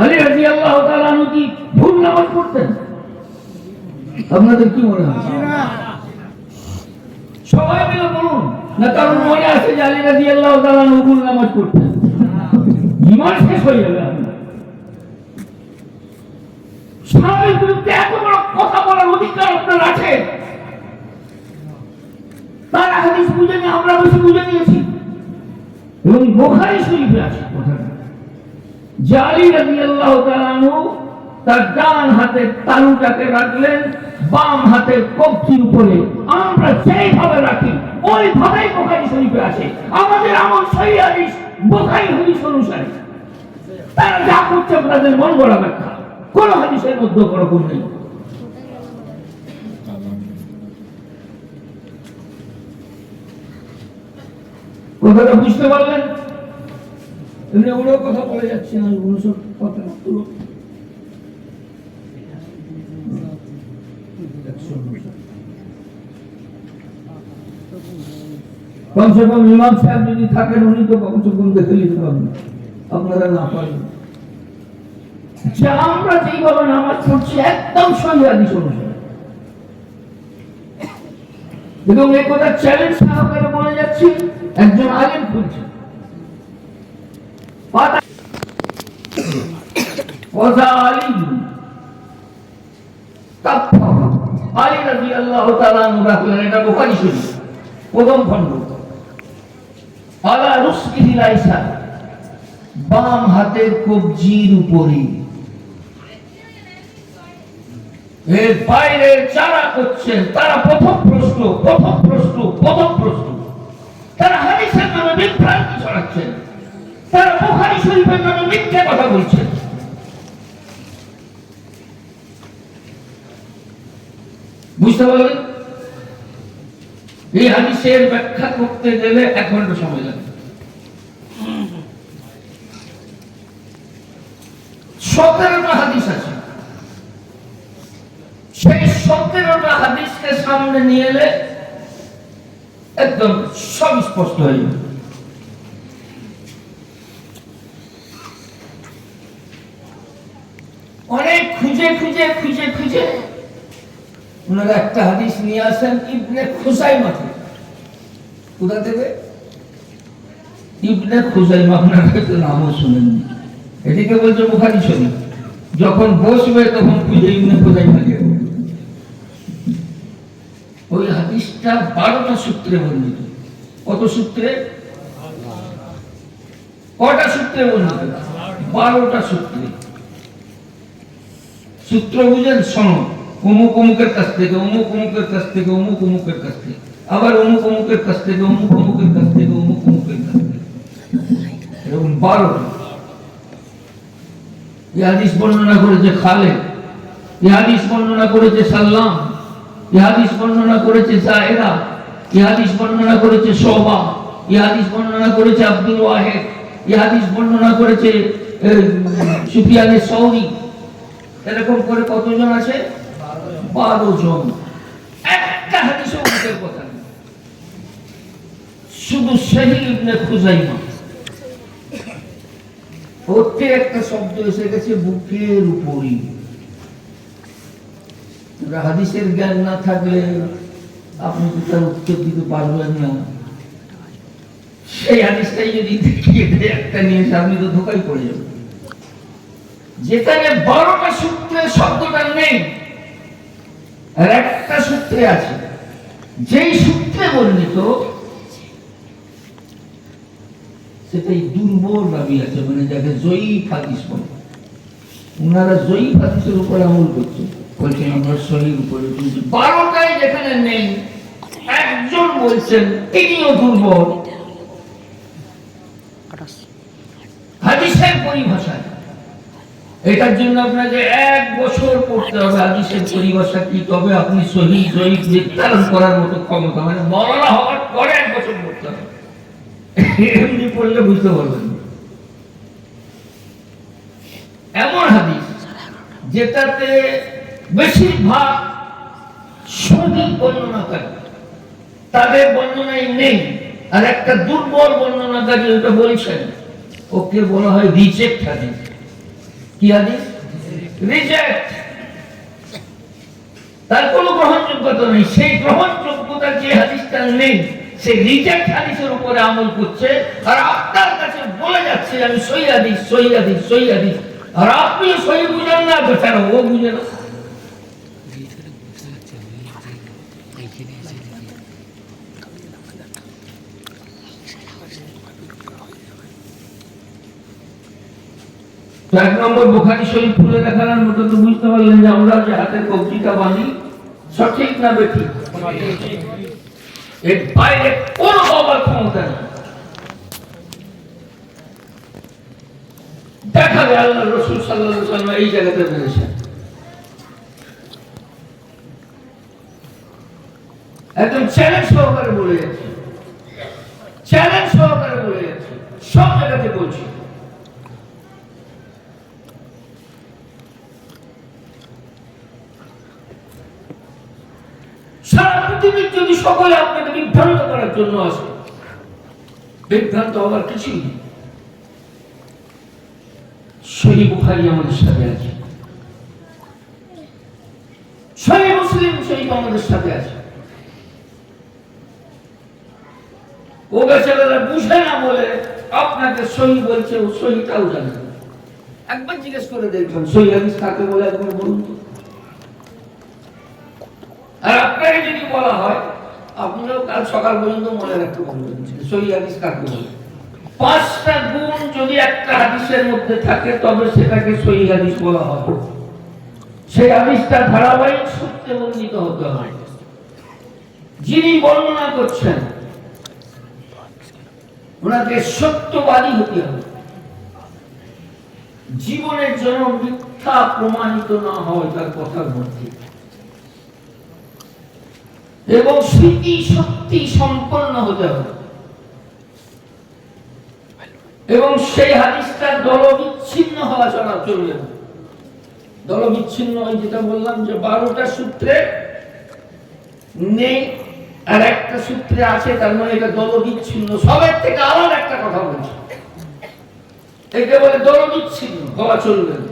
আলী রাদিয়াল্লাহু তাআলা আনহু কি ভুল নামাজ পড়তেন? আপনাদের কি মনে হয়? সবাই মিলে বলুন না, কারণ মনে আছে যে আলী রাদিয়াল্লাহু তাআলা আনহু ভুল নামাজ পড়তেন। ঈমান শেষ হয়ে যাবে। সাহাবীর বিরুদ্ধে এত বড় কথা বলার অধিকার আপনার আছে? তারা হাদিস বুঝে নিয়ে আমরা বেশি বুঝে নিয়েছি। এবং বুখারী শরীফে আছে কথাটা, যে আলী রাদিয়াল্লাহু তাআলা আনহু তার ডান হাতের তালুটাকে রাখলেন বাম হাতের কবজির উপরে আমরা যেইভাবে রাখি ওইভাবেই বুখারী শরীফে আছে। আমাদের আমল সহিহ হাদিস বুখারী হাদিস অনুসারে। তারা যা করছে আপনাদের মন গড়া ব্যাখ্যা, কোন হাদিসের মধ্যে কোনো গুণ নেই। কথাটা বুঝতে পারলেন? এমনি ওগুলো কথা বলে যাচ্ছে না, ওগুলো সব কথা তুলো। কমসে কম ইমাম সাহেব যদি থাকেন উনি তো কমসে কম দেখে নিতে পারবেন, আপনারা না পারবেন। যে আমরা যেইভাবে নামাজ পড়ছি একদম সহিহ হাদিস অনুসারে, এবং এই কথা চ্যালেঞ্জ সহকারে বলে যাচ্ছি, একজন আলেম বলছেন আলী রাদিয়াল্লাহু তাআলা আনহু রাখলেন, এটা বুখারী শরীফ প্রথম খণ্ড, আলা রুসকিহিল আইসার, বাম হাতের কবজির উপরে। এর বাইরে যারা করছেন তারা প্রথম প্রশ্ন তারা হাদিসের নামে বিভ্রান্তি ছড়াচ্ছেন, তারা বুখারী শরীফের নামে মিথ্যা কথা বলছেন। বুঝতে পারলেন? এই হাদিসের ব্যাখ্যা করতে গেলে 1 ঘন্টা সময় লাগে। 17টা হাদিস আছে, সেই 17টা হাদিসকে সামনে নিয়ে এলে একদম সব স্পষ্ট হয়ে যাবে। অনেক খুঁজে ওনারা একটা হাদিস নিয়ে আসেন ইবনে খুজাইমা থেকে। কোথা থেকে? ইবনে খুজাইমা, আপনারা হয়তো নামও শুনেননি। এদিকে বলছে বুখারী শরীফ, যখন বসবে তখন খুঁজে ইবনে খুজাইমা কে। ওই হাদিসটা 12টা সূত্রে বর্ণিত। কত সূত্রে? কটা সূত্রে বর্ণিত? 12টা সূত্রে। সূত্র বুঝেন? সনদ, অমুক অমুকের কাছ থেকে, অমুক অমুকের কাছ থেকে, অমুক অমুকের কাছ থেকে, আবার অমুক অমুকের কাছ থেকে, অমুক অমুকের কাছ থেকে, অমুক অমুকের কাছ থেকে, এরকম 12টা। এই হাদিস বর্ণনা করেছে খালেদ, এই হাদিস বর্ণনা করেছে সাল্লাম, এই হাদিস বর্ণনা করেছে জায়েদা, এই হাদিস বর্ণনা করেছে শোবা, এই হাদিস বর্ণনা করেছে আব্দুল ওয়াহিদ, এই হাদিস বর্ণনা করেছে সুফিয়ানে সৌরি। এরকম করে কতজন আছে? 12 জন। একটা হাদিসও উল্টের কথা নেই, শুধু সহিহ ইবনে খুজাইমা। ওতে একটা শব্দ এসে গেছে বুকের উপরই। হাদিসের জ্ঞান না থাকলে আপনি তো তার উত্তর দিতে পারবেন না। সেই হাদিসটাই যদি দেখিয়ে দেয় একটা নিয়ে, আপনি তো ধোকায় পড়ে যাবেন। যেখানে 12টা সূত্রে শব্দটা নেই, আর একটা সূত্রে আছে, যেই সূত্রে বর্ণিত সেটাই দুর্বল রাবি আছে, মানে যাকে জয়ীফ হাদিস বলে। ওনারা জয়ীফ হাদিসের উপর আমল করছে, বলছেন আমরা সহির উপরে। 12টায় যেখানে নেই, একজন বলছেন তিনিও দুর্বল হাদিসের পরিভাষায়। এটার জন্য আপনাকে 1 বছর পড়তে হবে হাদিসের পরিভাষা কি, তবে আপনি সহিহ জয়ীফ নির্ধারণ করার মতো ক্ষমতা, মানে মাওলানা হওয়ার পরে 1 বছর পড়তে হবে। এমনি পড়লে বুঝতে পারবেন। এমন হাদিস যেটাতে বেশিরভাগ সহিহ বর্ণনাকারী তাদের বর্ণনায় নেই, আর একটা দুর্বল বর্ণনাকারী ওটা বলছেন, ওকে বলা হয় রিজেক্ট হাদিস। কি হাদিস? রিজেক্ট। তার কোনো গ্রহণযোগ্যতা নেই। সেই গ্রহণযোগ্যতা যে হাদিসটা নেই, সেই রিজেক্ট হাদিসের উপরে আমল করছে, আর আপনার কাছে বলে যাচ্ছে আমি সহিহ হাদিস, সহিহ হাদিস, সহিহ হাদিস, আর আপনি সহিহ বুঝেন না, বেচারা ও বুঝে না। এক নম্বর বুখারী শরীফ খুলে দেখানোর মতো তো বুঝতে পারলেন যে আমরা যে হাতে কবজিটা বাঁধি সঠিক না বেঠিক? এর বাইরে কোন বাবার ক্ষমতা নেই। দেখাবে আল্লাহ রাসূল সাল্লাল্লাহু আলাইহি ওয়াসাল্লাম এই জায়গাতে বলেছেন, একদম চ্যালেঞ্জ সহকারে বলে যাচ্ছে, চ্যালেঞ্জ সহকারে বলে যাচ্ছে, সব জায়গাতে বলছি। সারা পৃথিবীর যদি সকলে আপনাকে বিভ্রান্ত করার জন্য আসে, বিভ্রান্ত হওয়ার কিছুই নেই। সহিহ বুখারী আমাদের সাথে আছে, সহিহ মুসলিম শরীফ আমাদের সাথে আছে। ও বেচারারা বুঝে না বলে আপনাকে সহিহ বলছে, ও সহিহটাও জানে না। একবার জিজ্ঞেস করে দেখবেন সহিহ হাদিস কাকে বলে, একবার বলুন তো। আর আপনাকে যদি বলা হয়, আপনিও কাল সকাল পর্যন্ত মনে রাখতে বলবেন সহিহ হাদিস কাকে বলে। 5টা গুণ যদি একটা হাদিসের মধ্যে থাকে তবে সেটাকে সহিহ হাদিস বলা হয়। সেই হাদিসটা ধারাবাহিক সূত্রে বর্ণিত হতে হয়। যিনি বর্ণনা করছেন ওনাকে সত্যবাদী হতে হবে, জীবনের জন্য মিথ্যা প্রমাণিত না হয় তার কথার মধ্যে, এবং স্মৃতি শক্তি সম্পন্ন হতে হবে, এবং সেই হাদিসটা দলবিচ্ছিন্ন হওয়া ছাড়া চলবে না। দলবিচ্ছিন্ন হয় যেটা বললাম যে 12টা সূত্রে নেই আর একটা সূত্রে আছে, তার মানে এটা দলবিচ্ছিন্ন, সবের থেকে আলাদা একটা কথা বলছে, এটা বলে দলবিচ্ছিন্ন হওয়া চলবে না।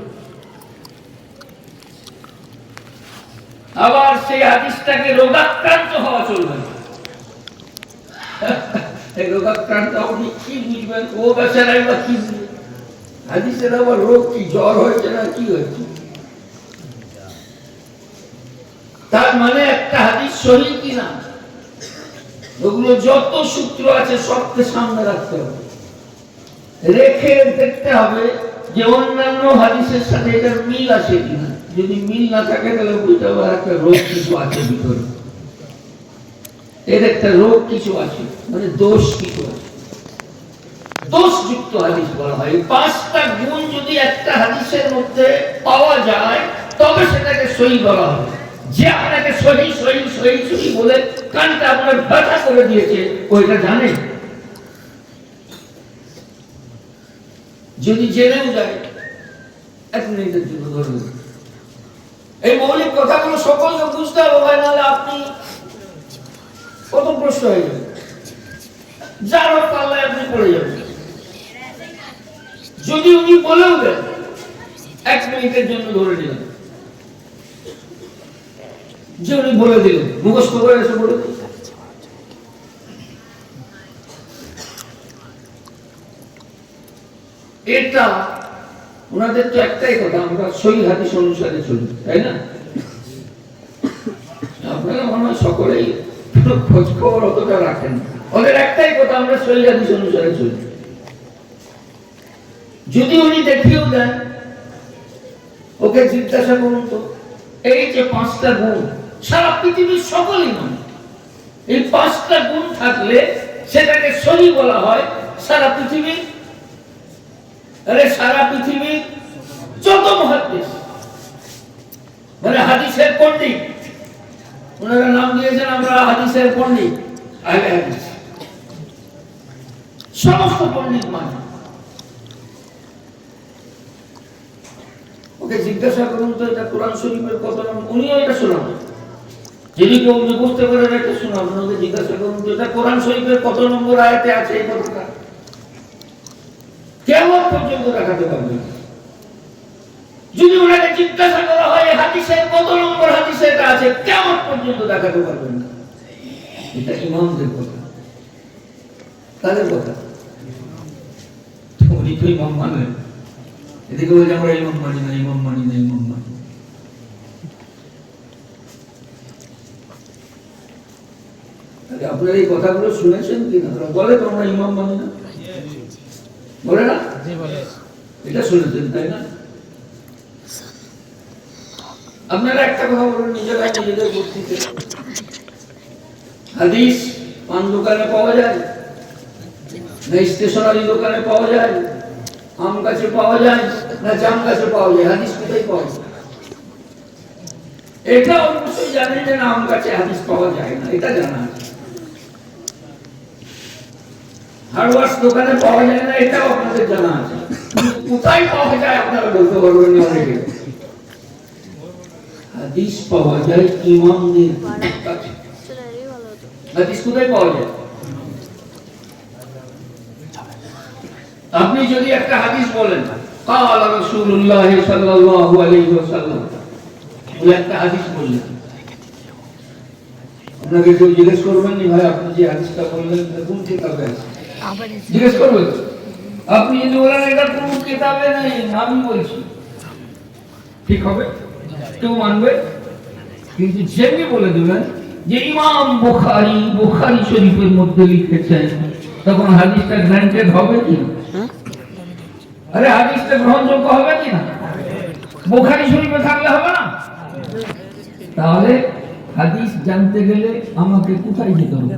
আবার সেই হাদিসটাকে রোগাক্রান্ত হওয়া চলবে না। এই রোগাক্রান্ত আপনি কি বুঝবেন? ও বেচারাই বা কি বুঝবে? হাদিসের আবার রোগ কি, জ্বর হয়েছে না কি হয়েছে? তার মানে একটা হাদিস সহিহ কিনা, ওগুলো যত সূত্র আছে সবকে সামনে রাখতে হবে, রেখে দেখতে হবে যে অন্যান্য হাদিসের সাথে এটার মিল আছে কিনা। যদি মিল না থাকে তাহলে বুঝতে হবে একটা রোগ কিছু আছে ভিতরে, এর একটা রোগ কিছু আছে, মানে দোষ কিছু আছে, দোষযুক্ত হাদিস বলা হয়। 5টা গুণ যদি একটা হাদিসের মধ্যে পাওয়া যায় তবে সেটাকে সহিহ বলা হবে। যে আপনাকে সহিহ সহিহ সহিহ সহিহ বলে কানটা আপনার ব্যথা করে দিয়েছে, ওইটা জানে। যদি জেনেও যায়, 1 মিনিটের জন্য ধরুন, এই মৌলিক কথাগুলো সকলকে বুঝতে হবে, ভাই, নাহলে আপনি কত প্রশ্ন হয়ে যাবে, যার হোক পাল্লায় আপনি পড়ে যাবেন। যদি উনি বলেও দেন, 1 মিনিটের জন্য ধরে নিলাম যে উনি বলে দিলেন, মুখস্থ করে এসে বলে দিলেন, এটা ওনাদের তো একটাই কথা, আমরা সহিহ হাদিস অনুসারে চলি, তাই না? আপনারা মনে হয় সকলেই খোঁজ খবর অতটা রাখেন। ওদের একটাই কথা, আমরা সহিহ হাদিস অনুসারে চলি। যদি উনি দেখিয়েও দেন, ওকে জিজ্ঞাসা করুন তো, এই যে 5টা গুণ সারা পৃথিবীর সকলেই মানে, এই 5টা গুণ থাকলে সেটাকে সহিহ বলা হয়। সারা পৃথিবী, আরে সারা পৃথিবী যত মুহাদ্দিস মানে হাদিসের পণ্ডিত, ওনারা নাম দিয়েছেন আমরা হাদিসের পণ্ডিত, আহলে হাদিস, সমস্ত পণ্ডিত মানে। ওকে জিজ্ঞাসা করুন তো এটা কোরআন শরীফের কত নম্বর, উনিও এটা শোনাবেন। যদি কেউ বুঝতে পারেন এটা শোনাবেন, ওকে জিজ্ঞাসা করুন তো এটা কোরআন শরীফের কত নম্বর আয়াতে আছে এই কথাটা, কেমন পর্যন্ত দেখাতে পারবেন। যদি ওনাকে জিজ্ঞাসা করা হয় হাদিসের কত নম্বর হাদিসে এটা আছে, কেমন পর্যন্ত দেখাতে পারবেন না। এটা ইমামদের কথা, তাদের কথা। উনি তো ইমাম মানেন, এদিকে বলছে আমরা ইমাম মানি না, ইমাম মানি না, ইমাম মানি। আপনারা এই কথাগুলো শুনেছেন কিনা? বলে তো আমরা ইমাম মানি না, বলে না? এটা শুনেছেন তাই না? আপনারা একটা কথা বলুন নিজেরা নিজেদের বস্তিতে, হাদিস পান দোকানে পাওয়া যায় না স্টেশনারি দোকানে পাওয়া যায়, আম গাছে পাওয়া যায় না জাম গাছে পাওয়া যায়? হাদিস কোথায় পাওয়া যায়? এটা অবশ্যই জানেন যে না আম গাছে হাদিস পাওয়া যায় না, এটা জানা আছে। হার্ডওয়ার্স দোকানে পাওয়া যায় না, এটাও আপনাদের জানা আছে। কোথায় পাওয়া যায় আপনারা বলতে পারবেন না। অনেকে হাদিস পাওয়া যায় ইমামদের কাছে। হাদিস কোথায় পাওয়া যায়? আপনি যদি একটা হাদিস বলেন ক্বালা রাসূলুল্লাহ সাল্লাল্লাহু আলাইহি ওয়াসাল্লাম, বলে একটা হাদিস বললেন, আপনাকে কেউ জিজ্ঞেস করবেন না ভাই আপনি যে হাদিসটা বললেন কোন কিতাবে আছে? জিজ্ঞেস করবেন? আপনি যদি বলেন এটা কোন কিতাবে নেই, আমি বলছি, ঠিক হবে? কেউ মানবে? কিন্তু যেমনি বলে দিবেন যে ইমাম বুখারী শরীফের মধ্যে লিখেছেন, তখন হাদিসটা গ্রান্টেড হবে কি না? আরে হাদিসটা গ্রহণযোগ্য হবে কি না? বুখারী শরীফে থাকলে হবে না? তাহলে হাদিস জানতে গেলে আমাকে কোথায় যেতে হবে?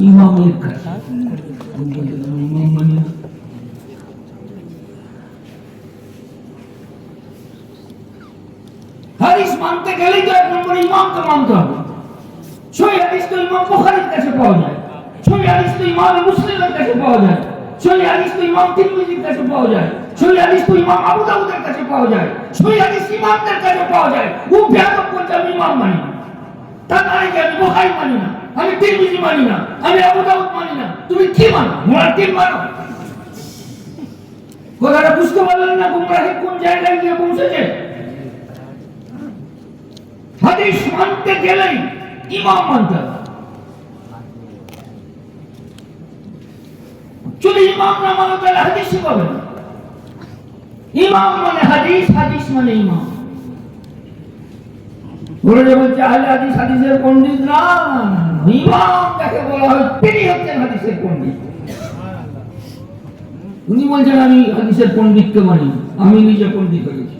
ইমামের কাছে। ইমাম মানে হাদিস মানতে গেলেই তো এক নম্বরে ইমামকে মানতে হবে। সই হাদিস তো ইমাম বুখারীর কাছে পাওয়া যায়, সই হাদিস তো ইমাম মুসলিমের কাছে পাওয়া যায়, সই হাদিস তো ইমাম তিরমিজির কাছে পাওয়া যায়, সই হাদিস তো ইমাম আবু দাউদের কাছে পাওয়া যায়, সই হাদিস ইমামদের কাছে পাওয়া যায়। ও বেয়াদব বলছে আমি ইমাম মানি না, তার মানে কি আমি বুখারী মানি না, আমি তিরমিজি মানি না, আমি আবু দাউদ মানি না? তুমি কি মানো? মুরাদ্দিন মানো? কথাটা বুঝতে পারলেন না গুমরাহি কোন জায়গায় গিয়ে পৌঁছেছে? হাদিস মানতে গেলেই ইমাম মানতে হবে। যদি ইমাম না মানো তাহলে হাদিস শিখাবে না। ইমাম মানে হাদিস, হাদিস মানে ইমাম। বলে যে বলছে আহলে হাদিস হাদিসের পণ্ডিত না, ইমাম যাকে বলা হয় তিনি হচ্ছেন হাদিসের পণ্ডিত। উনি বলছেন আমি হাদিসের পণ্ডিতকে মানি, আমি নিজে পণ্ডিত হয়েছি।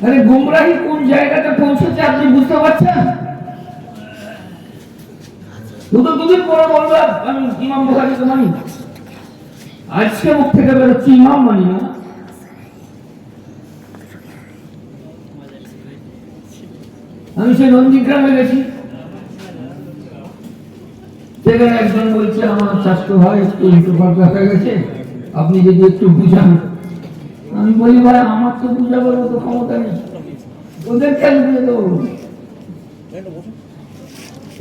আরে গুমরাহি কোন জায়গাতে পৌঁছেছে আপনি বুঝতে পারছেন? দুদিন পরে বলবে আমি ইমাম বুখারীকে মানি, আজকে মুখ থেকে বেরোচ্ছে ইমাম মানি না। আমি সেই নন্দীগ্রামে গেছি, সেখানে একজন বলছে আমার স্বাস্থ্য ভাই একটু পাল্টা হয়ে গেছে, আপনি যদি একটু বুঝান। আমি বলি ভাই আমার তো বুঝাবার মতো ক্ষমতা নেই, ওদেরকে বুঝে দেবো,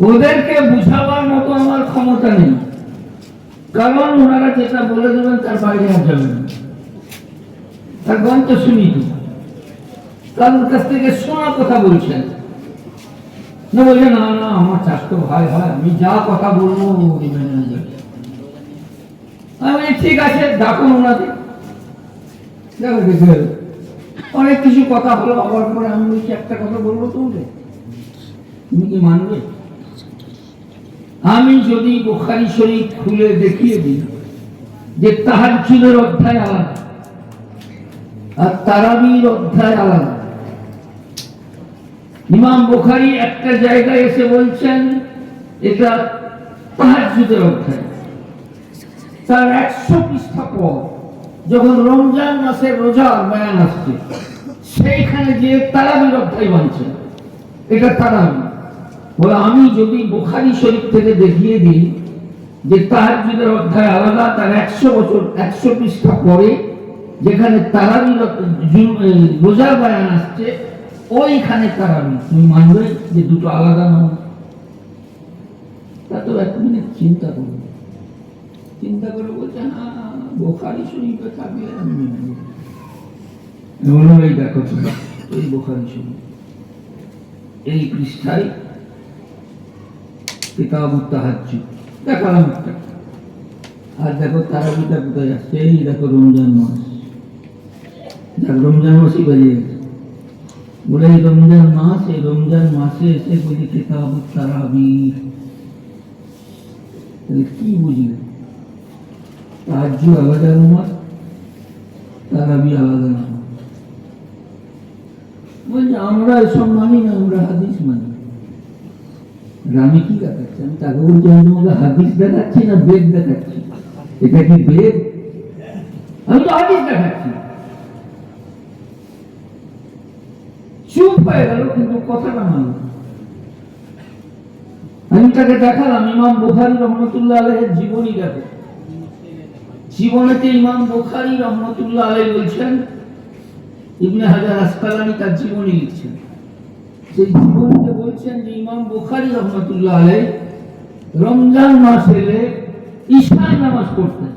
ওদেরকে বুঝাবার মতো আমার ক্ষমতা নেই, কারণ ওনারা যেটা বলে দেবেন তার বাইরে আর যাবেন না। তার গন্ত শুনি তো, কারোর কাছ থেকে শোনা কথা বলছেন না, বলছে না না আমার স্বাস্থ্য ভাই হয়, আমি যা কথা বলবো মেনে না যাবে। আমি বলি ঠিক আছে ডাকুন ওনাকে, অনেক কিছু কথা হলো, আবার পরে আমি বলছি একটা কথা বলবো তোমাকে, তুমি কি মানবে? আমি যদি বুখারী শরীফ খুলে দেখিয়ে দিই যে তাহাজ্জুদের অধ্যায় আলাদা আর তারাবির অধ্যায় আলাদা, ইমাম বুখারী একটা জায়গায় এসে বলছেন এটা তাহাজ্জুদের অধ্যায়, তার 100 পৃষ্ঠা পর যখন রমজান মাসের রোজার বয়ান আসছে সেইখানে যে তারাবির অধ্যায় বানছে এটা তারাবি। বলে আমি যদি বুখারী শরীফ থেকে দেখিয়ে দিই যে তাহাজ্জুদের অধ্যায় আলাদা, তার 100 পৃষ্ঠা পরে যেখানে তারাবির রোজার বয়ান আসছে ওইখানে তারাবি, তুমি মানবে যে দুটো আলাদা নয়? তা তো 1 মিনিট চিন্তা করবে, চিন্তা করে বলছে হ্যাঁ বুখারী শরীফে থাকলে আমি বললাম এই দেখো তুমি এই বুখারী শরীফ এই পৃষ্ঠায় কিতাবুত তাহাজ্জুদ দেখালাম একটা, আর দেখো তারাবিটা কোথায় আসছে, এই দেখো রমজান মাস, দেখ রমজান মাসই বেরিয়ে গেছে। বলে এই রমজান মাস, এই রমজান মাসে এসে বলি কিতাবুত তারাবি, তাহলে কি বুঝলে? তাহাজ্জুদ আলাদা নামাজ, তারাবি আলাদা নামাজ। বলছে আমরা এসব মানি না, আমরা হাদিস মানি। আমি কি দেখাচ্ছি? আমি তাকে বলছি আমি তোমাকে হাদিস দেখাচ্ছি না বেদ দেখাচ্ছি। এটা কি বেদ? আমি তো হাদিস দেখাচ্ছি। চুপ হয়ে গেল, কিন্তু কথাটা মানল। আমি তাকে দেখালাম ইমাম বুখারী রহমতুল্লাহ আলাইহির জীবনী দেখো। জীবনেতে ইমাম বুখারী রহমতুল্লাহ আলাইহি বলছেন, ইবনে হাজার আসকালানী তার জীবনী লিখছেন, সেই জীবনীতে বলছেন যে ইমাম বুখারী রহমতুল্লাহ আলাইহি রমজান মাস এলে ঈশার নামাজ পড়তেন।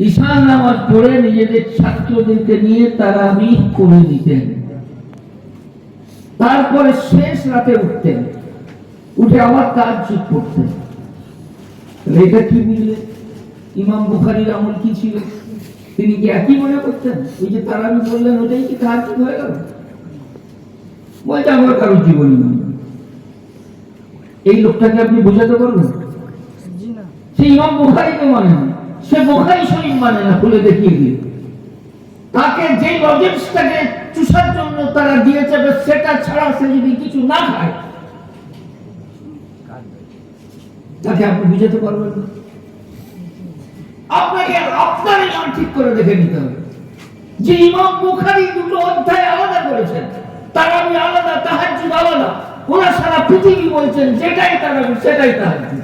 ঈশার নামাজ পড়ে নিজেদের ছাত্রদেরকে নিয়ে তারাবিহ করে দিতেন। তারপরে শেষ রাতে উঠতেন, উঠে আবার তাহাজ্জুদ পড়তেন। এটা কি বুঝলে ইমাম বুখারীর আমল কি ছিল? তিনি কি একই মনে করতেন? ওই যে তারাবি বললেন ওটাই কি তাহাজ্জুদ হয়ে গেল? বলতে আমার কারো জীবনী নয়। এই লোকটাকে আপনি বোঝাতে পারবেন? সে ইমাম বুখারীকে মানে না, সে বুখারী শরীফ মানে না, খুলে দেখিয়ে দিয়ে তাকে যে লজেন্সটাকে চুষার জন্য তারা দিয়েছে সেটা ছাড়া সে যদি কিছু না খায় তাকে আপনি বুঝাতে পারবেন না। আপনাকে আপনার ইমান ঠিক করে দেখে নিতে হবে যে ইমাম বুখারী দুটো অধ্যায় আলাদা করেছেন, তারাবি আলাদা, তাহাজ্জুদ আলাদা। ওরা সারা পৃথিবী বলছেন যেটাই তারাবি সেটাই তাহাজ্জুদ।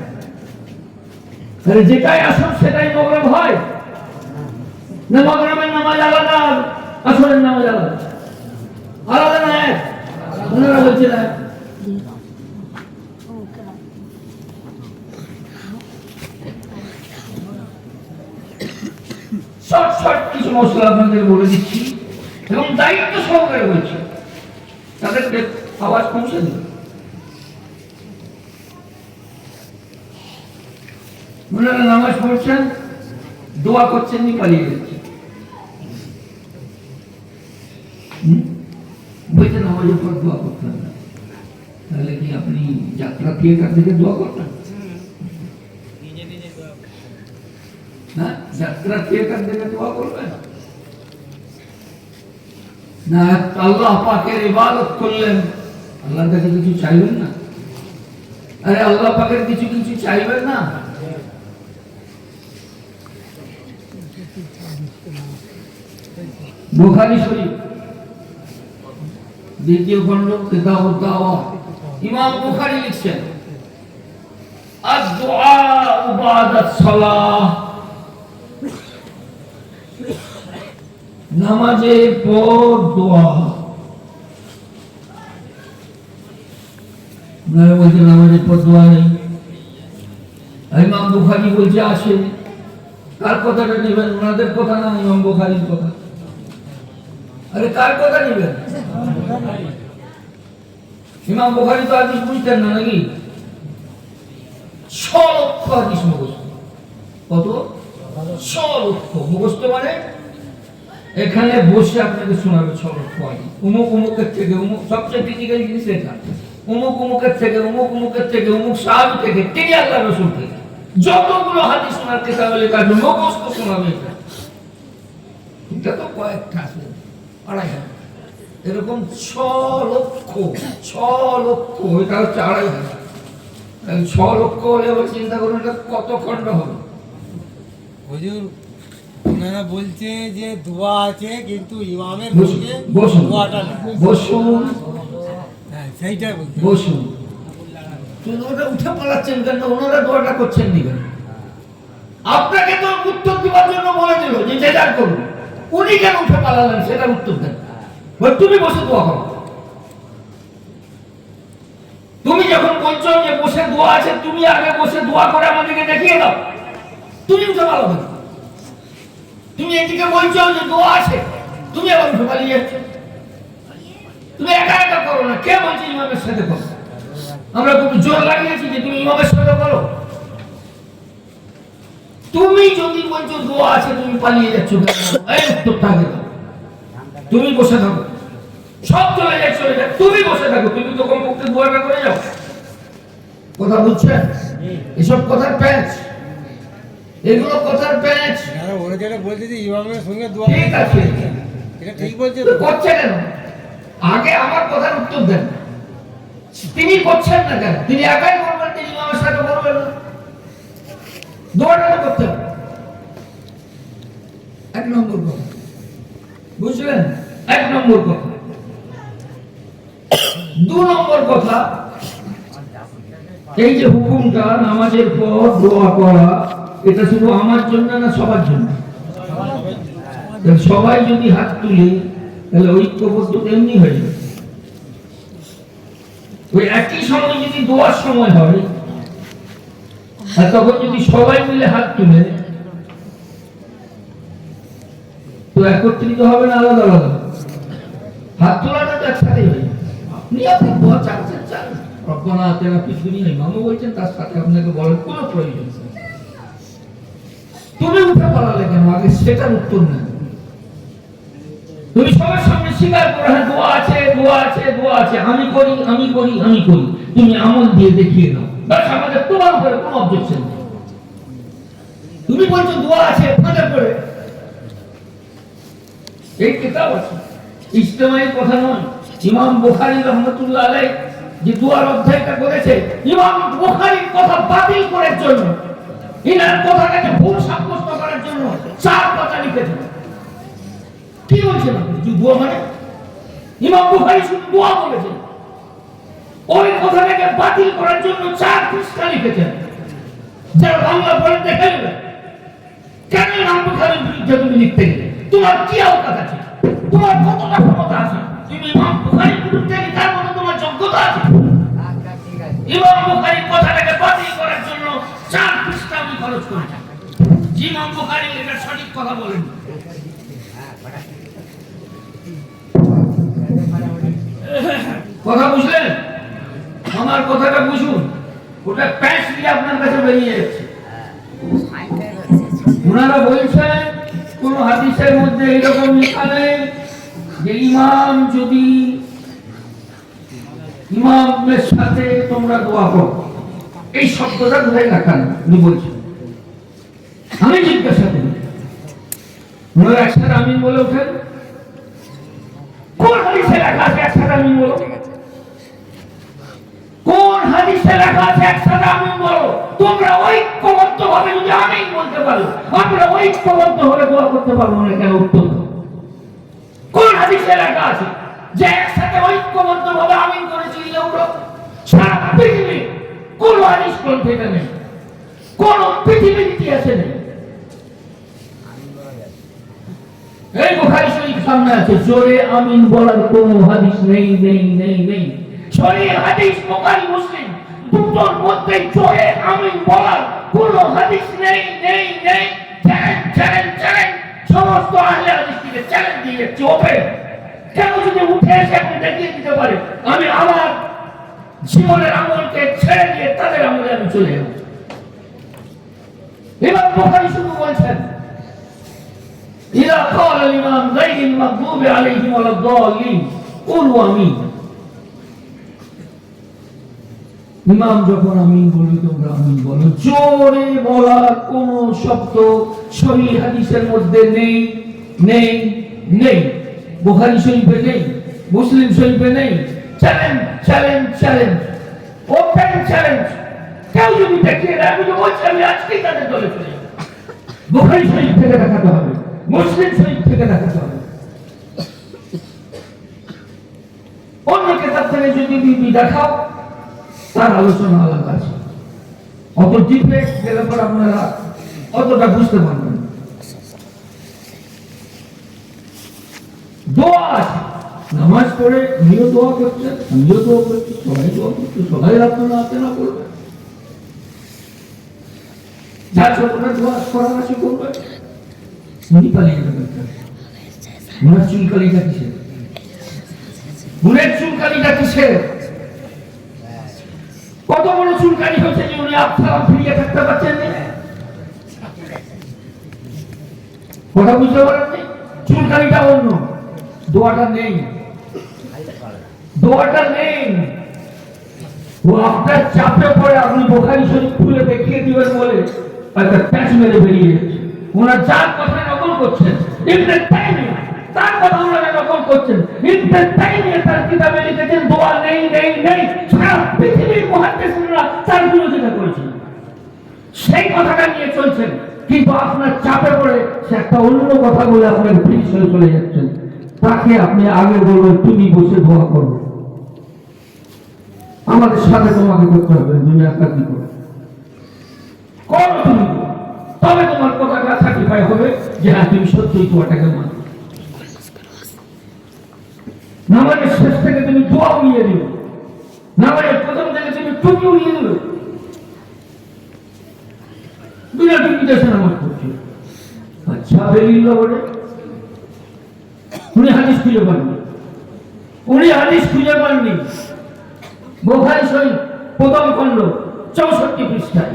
আরে যেটাই আসর সেটাই মাগরিব হয় না? মাগরিবের নামাজ আলাদা, আসরের নামাজ আলাদা, আলাদা না? ওনারা বলছেন শর্ট শর্ট কিছু মশলা আপনাদের বলে দিচ্ছি এবং দায়িত্ব সহকারে বলছি, তাদেরকে আওয়াজ পৌঁছে দিন। ওনারা নামাজ পড়ছেন, দোয়া করছেন, নি পালিয়ে যাচ্ছে। বলছেন নামাজের পর দোয়া করতেন না, তাহলে কি আপনি যাত্রা থিয়েটার থেকে দোয়া করতেন? না, যাত্রা থিয়েটার থেকে দোয়া করবেন না? আল্লাহ পাকের ইবাদত করলেন, আল্লাহর কাছে কিছু চাইবেন না? আরে আল্লাহ পাকের কিছু কিছু চাইবেন না? বুখারী শরীফ দ্বিতীয় খণ্ড কিতাবুদ দাওয়া, ইমাম বুখারী লিখছেন আদ-দুআ বা'দাস সালাহ, নামাজের পর দোয়া। আপনারা বলছেন নামাজের পর দোয়া নেই, ইমাম বুখারী বলছে আছে। কার কথাটা নেবেন? ওনাদের কথা না, ইমাম বুখারীর কথা। আরে কার কথা নেবেন? ইমাম বুখারী তো হাদিস বুঝতেন না নাকি? 6 লক্ষ হাদিস মুখস্থ। কত? 6 লক্ষ মুখস্থ। মানে এখানে বসে আপনাকে শোনাবে 6 লক্ষ হাদিস। অমুক অমুকের থেকে অমুক, সবচেয়ে ক্রিটিক্যাল জিনিস এটা, অমুক অমুকের থেকে অমুক অমুকের থেকে অমুক সাহাবী থেকে, তিনি আল্লাহর রাসূল থেকে যতগুলো হাদিস শোনার কিতাবে লেখা আছে মুখস্থ শোনাবে। এটা তো কয়েকটা আছে, 2.5 এরকম 6 লক্ষ। 6 লক্ষ, এটা হচ্ছে 2.5। 6 লক্ষ হলে এবার চিন্তা করুন এটা কত খণ্ড হবে। হুজুর ওনারা বলছে যে দোয়া আছে কিন্তু ইমামের সঙ্গে বসুন দোয়াটা নেই। বসুন, হ্যাঁ সেইটাই বলছি। বসুন। শুধু ওটা উঠে পালাচ্ছেন কেন? ওনারা দোয়াটা করছেন নি কেন? আপনাকে তো উত্তর দেওয়ার জন্য বলে দিল যে যে যার করুন, উনি কেন উঠে পালালেন সেটার উত্তর দেন। তুমি বসে দোয়া করো। তুমি যখন বলছো যে বসে দোয়া আছে, তুমি আগে বসে দোয়া করে আমাদেরকে দেখিয়ে দাও। তুমি উঠে পালাবে। তুমি এদিকে বলছো যে দোয়া আছে, তুমি আবার উঠে পালিয়ে যাচ্ছ। তুমি একা একা করো না, কে বলছে ইমামের সাথে করো? আমরা খুব জোর লাগিয়েছি যে তুমি ইমামের সাথে করো। তুমি যদি বলছো দোয়া আছে, তুমি পালিয়ে যাচ্ছ কেন? এই উত্তরটা আগে দাও। তুমি বসে থাকো, সব চলে যায় চলে যায়, তুমি বসে থাকো। তুমি তো কমপক্ষে দোয়াটা করে যাও। কথা বুঝছেন? এসব কথার প্যাচ, এগুলো কথার প্যাচ। ওরা যেটা বলছে যে ইমামের সঙ্গে দোয়া, ঠিক আছে, এটা ঠিক বলছে তো করছে কেন? আগে আমার কথার উত্তর দেন। তিনি করছেন না কেন? তিনি একাই করবেন, তিনি ইমামের সাথে করবেন না। দোয়াটা তো করতে হবে। এক নম্বর কথা বুঝলেন? এক নম্বর কথা। 2 নম্বর কথা, এই যে হুকুমটা নামাজের পর দোয়া করা, এটা শুধু আমার জন্য না সবার জন্য? সবাই যদি হাত তুলি তাহলে ঐক্যবদ্ধ এমনি হয়ে যাবে। ওই একই সময় যদি দোয়ার সময় হয় আর তখন যদি সবাই মিলে হাত তুলে, তো একত্রিত হবে না আলাদা আলাদা? হাত তোলাটা তো একসাথে হয়। আপনি দোয়া চাচ্ছেন চান, রব্বানা আতিনা ফিদ দুনিয়া, ইমামও বলছেন, তার সাথে আপনাকে বলার কোনো প্রয়োজন নেই। তুমি উঠে পড়ালে কেন? আগে সেটার উত্তর নেন। তুমি সবার সামনে স্বীকার করো, হ্যাঁ দোয়া আছে, দোয়া আছে, দোয়া আছে, আমি করি, আমি করি, আমি করি। তুমি আমল দিয়ে দেখিয়ে দাও, বাস আমাদের তোমার উপরে কোনো অবজেকশন নেই। তুমি বলছো দোয়া আছে, ফাঁদে পড়ে এই কিতাব আছে, ইজতেমাই কথা নয়। ইমাম বুখারী রাহমাতুল্লাহ আলাইহি যে দোয়ার অধ্যায়টা করেছে, ইমাম বুখারীর কথা বাতিল করার জন্য, ইনার কথাটাকে ভুল সাব্যস্ত করার জন্য 4 পাতা লিখেছেন। কি বলছেন আপনি? যে দোয়া মানে ইমাম বুখারী শুধু দোয়া বলেছেন, ওই কথাটাকে বাতিল করার জন্য 4 পৃষ্ঠা লিখেছেন। যারা বাংলা পড়ে দেখে নেবে, কেন ইমাম বুখারীর বিরুদ্ধে তুমি লিখতে গেলে? তোমার কি অবকাশ আছে? তোমার কতটা ক্ষমতা আছে? তুমি ইমাম বুখারীর বিরুদ্ধে লিখার মতো তোমার যোগ্যতা আছে? ইমাম বুখারীর কথাটাকে বাতিল করার জন্য 4 পৃষ্ঠা আমি খরচ করেছি। ইমাম বুখারী এটা সঠিক কথা বলেন। কথা বুঝলেন? আমার কথাটা বুঝুন। ওটা প্যাচ দিয়ে আপনার কাছে বেরিয়ে যাচ্ছে। ওনারা বলছেন কোন হাদিসের মধ্যে এরকম লেখা নেই যে ইমাম যদি ইমামের সাথে তোমরা দোয়া করো, এই শব্দটা কোথায় লেখা নেই। উনি বলছেন, আমি জিজ্ঞাসা করি, ওনারা একসাথে আমিন বলে ওঠেন? কোন হাদিসে লেখা আছে একসাথে আমিন বলো? কোন হাদিসে লেখা আছে একসাথে আমিন বলো? তোমরা ঐক্যবদ্ধ ভাবে যদি আমিন বলতে পারো, আমরা ঐক্যবদ্ধ হয়ে দোয়া করতে পারবো না কেন? উত্তর কোন হাদিসে লেখা আছে যে একসাথে ঐক্যবদ্ধ ভাবে আমিন করে চিল্লে উঠো? সারা পৃথিবী কোন হাদিস গ্রন্থে নেই, কোন পৃথিবীর ইতিহাসে নেই। এই বুখারী শরীফ সামনে আছে, জোরে আমিন বলার কোন হাদিস নেই, নেই, নেই, নেই। সহিহ হাদিস বুখারী মুসলিম দুটোর মধ্যে জোরে আমিন বলার কোন হাদিস নেই, নেই, নেই। Challenge, challenge, challenge. সমস্ত আহলে হাদিসকে চ্যালেঞ্জ দিয়ে যাচ্ছে ওপেন। কেউ যদি উঠে এসে আপনি দেখিয়ে দিতে পারে, আমি আমার জীবনের আমলকে ছেড়ে দিয়ে তাদের আমলে আমি চলে যাব। ইমাম বুখারী শুধু বলছেন, إذا قال الإمام غير المغضوب عليهم ولا الضالين قولوا آمين। ইমাম যখন আমিন বলবে তোমরা আমিন বলো। জোরে বলার কোন শব্দ সহিহ হাদিসের মধ্যে নেই, নেই, নেই। বুখারী শরীফে নেই, মুসলিম শরীফে নেই। Challenge, challenge, challenge, open challenge. কেউ যদি দেখিয়ে দেয়, আমি তো বলছি আমি আজকেই তাদের দলে চলে যাব। বুখারী শরীফ থেকে দেখাতে হবে, মুসলিম শরীফ থেকে দেখাতে হবে। অন্য কিতাব থেকে যদি দেখাও, তার আলোচনা আলাদা আছে। অত ডিপে গেলে পর আপনারা অতটা বুঝতে পারবেন। দোয়া আছে, নামাজ পড়ে আমিও দোয়া করছেন, আমিও দোয়া করছি, সবাই দোয়া করছে, সবাই আপনারা আলোচনা করবেন। যার ছোটটা দোয়া করার আছে করবে। মুনের চুলকালিটা কিসের? মুনের চুলকালিটা কিসের? কত বড় চুলকানি হচ্ছে যে উনি আপনারা ফিরিয়ে থাকতে পারছেন না? কথা বুঝতে পারেননি? চুলকানিটা অন্য, দোয়াটা নেই, দোয়াটা নেই। ও আপনার চাপে পড়ে আপনি বুখারী শরীফ খুলে দেখিয়ে দিবেন বলে একটা প্যাচ মেরে বেরিয়ে ওনার যার কথা নকল করছেন, ইবনে তাইমিয়া তার কথা ওনারা নকল করছেন। ইবনে তাইমিয়া তার কিতাবে লিখেছেন দোয়া নেই নেই নেই, সারা পৃথিবীর মুহাদ্দিসরা তার বিরোধিতা করেছেন, সেই কথাটা নিয়ে চলছেন। কিন্তু আপনার চাপে পড়ে সে একটা অন্য কথা বলে আপনার ফিনিশ হয়ে চলে যাচ্ছেন, তাকে আপনি আগে বলবেন তুমি বসে দোয়া করো, আমাদের সাথে তোমাকে করতে হবে, তুমি একা কি করো করো তুমি, তবে তোমার কথাটা সার্টিফাই হবে যে হ্যাঁ তুমি সত্যিই দোয়াটাকে মানো। নামাজের শেষ থেকে তুমি দোয়া উড়িয়ে দিবে, নামাজের প্রথম থেকে তুমি টুপি উড়িয়ে দেবে, বিনা টুপিতে সে নামাজ পড়ছে। আচ্ছা বেরিল্লা বলে উনি হাদিস খুঁজে পাননি, উনি হাদিস খুঁজে পাননি। বুখারী শরীফ প্রথম খণ্ড 64 পৃষ্ঠায়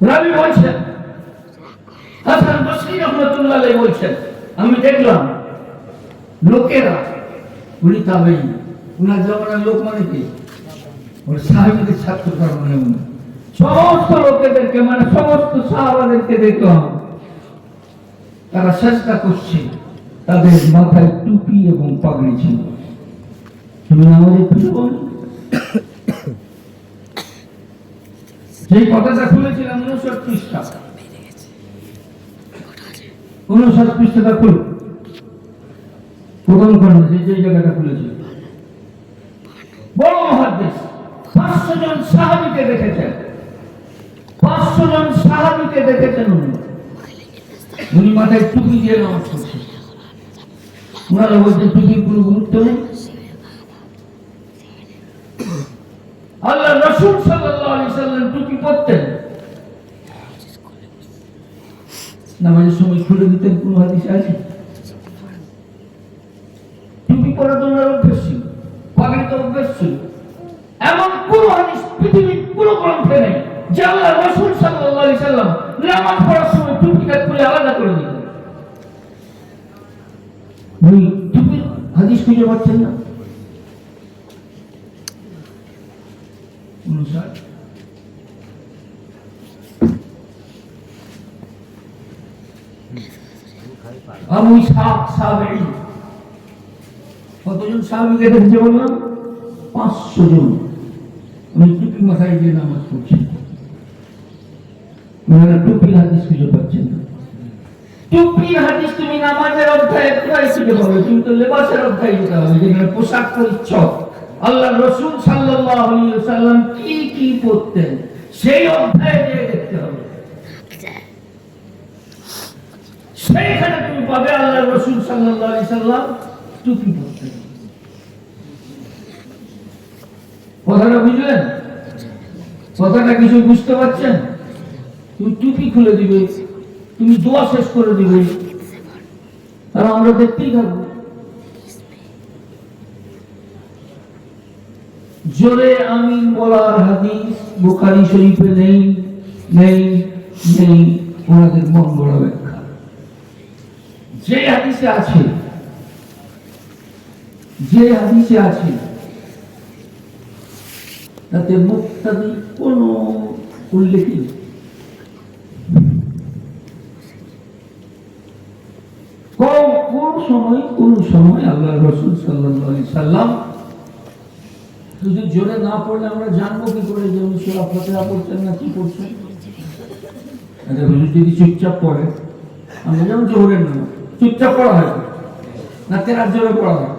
রাবী বলছেন, হাসান বসরি রাহমাতুল্লাহ আলাইহি বলছেন, আমি দেখলাম লোকেরা, উনি তাবেঈ, উনার জামানার লোক মানে কি ওর সাহাবীদের ছাত্র, তার মানে সমস্ত লোকেদেরকে মানে সমস্ত সাহাবাদেরকে দেখলাম তারা চেষ্টা করছে, তাদের মাথায় টুপি এবং পাগড়ি ছিল। তুমি আমাদের খুঁজে বল, সেই কথাটা খুলেছিলাম 59 পৃষ্ঠা, 59 পৃষ্ঠাটা খুল, প্রথম খণ্ড যে জায়গাটা খুলেছিল। বড় মুহাদ্দিস 500 জন সাহাবীকে দেখেছেন, 500 জন সাহাবীকে দেখেছেন উনি মাথায় টুপি দিয়ে নামাজ পড়ছেন। ওনারা বলছেন টুপির কোনো গুরুত্ব নেই, আল্লাহ রাসূল সাল্লাল্লাহু আলাইহি সাল্লাম টুপি পরতেন, নামাজের সময় খুলে দিতেন, কোন হাদিসে আছে? টুপি পরা তো ওনার অভ্যেস ছিল, পাগড়ি তো অভ্যেস ছিল, এমন কোন হাদিস পৃথিবীর কোন গ্রন্থে নেই যে আল্লাহ রাসূল সাল্লাল্লাহু আলাইহি সাল্লাম নামাজ পড়ার সময় টুপিটা খুলে আলাদা করে দিতেন। উনি টুপির হাদিস খুঁজে পাচ্ছেন না। আবু ইসহাক সাবেঈ, কতজন সাহাবীকে দেখেছে বললাম? 500 জন। উনি টুপি মাথায় দিয়ে নামাজ পড়ছেন, ওনারা টুপির হাদিস খুঁজে পাচ্ছেন না। টুপির হাদিস তুমি নামাজের অধ্যায়ে কোথায় খুঁজে পাবে? তুমি তো লেবাসের অধ্যায়ে যেতে হবে, যেখানে পোশাক পরিচ্ছদ আল্লাহ রাসূল সাল্লাল্লাহু আলাইহি ওয়াসাল্লাম কি কি পরতেন সেই অধ্যায়ে গিয়ে দেখতে হবে, সেইখানে তুমি পাবে আল্লাহ রাসূল সাল্লাল্লাহু আলাইহি সাল্লাম টুপি পরতেন। কথাটা বুঝলেন? কথাটা কিছু বুঝতে পারছেন? তুমি টুপি খুলে দিবে, তুমি দোয়া শেষ করে দিবে, আর আমরা দেখতেই থাকবো। জোরে আমিন বলার হাদিস বুখারী শরীফে নেই নেই নেই, ওনাদের মন গড়া ব্যাখ্যা। যে হাদিসে আছে, যে হাদিসে আছে তাতে মুক্তাদি কোনো উল্লেখ নেই। কোন সময় আল্লাহ রাসূল সাল্লাল্লাহু আলাইহি সাল্লাম যদি জোরে না পড়লে আমরা জানবো কি করে যে উনি সূরা ফাতিহা পড়ছেন না কি পড়ছেন? আরে হুজুর যদি চুপচাপ পড়ে, আমরা যেমন জোহরের নামাজ চুপচাপ পড়া হয় না, কেরাত জোরে পড়া হয়?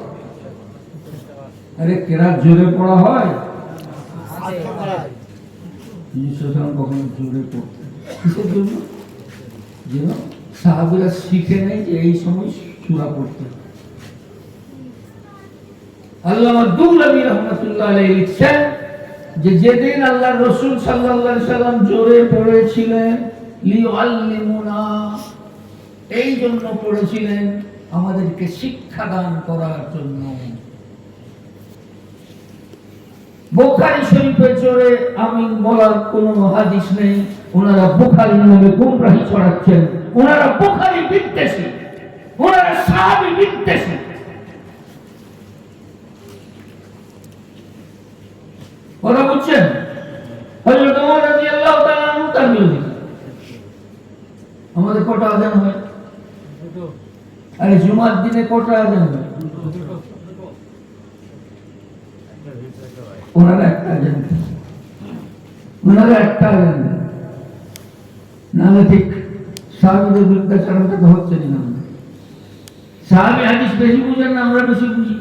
আরে কেরাত জোরে পড়া হয়, কখনো জোরে পড়তেন কিসের জন্য? যেন সাহাবীরা শিখে নেই যে এই সময় সূরা পড়তে। আল্লামা দুলামি রাহমাতুল্লাহ আলাইহি লিখছেন যে যেদিন আল্লাহর রাসূল সাল্লাল্লাহু আলাইহি সাল্লাম জোরে পড়েছিলেন লিউআল্লিমুনা, এই জন্য পড়েছিলেন আমাদেরকে শিক্ষা দান করার জন্য। বুখারী শরীফে জোরে আমিন বলার কোনো হাদিস নেই। ওনারা বুখারীর নামে গুমরাহি ছড়াচ্ছেন, ওনারা বুখারী বিদ্বেষী, ওনারা সাহাবী বিদ্বেষী। কথা বুঝছেন? হযরত ওমর রাদিয়াল্লাহু তাআলা আনহু তার বিরোধী, তোমাদের কটা আজান হয়? দুটো আরে জুমার দিনে কটা আজান হয়? দুটো ওনারা একটা আজান দেন। ওনারা একটা আজান দেন। নাহলে ঠিক সাহাবীদের বিরুদ্ধাচারণটা তো হচ্ছে না। সাহাবী হাদিস বেশি বুঝেন না, আমরা বেশি বুঝি।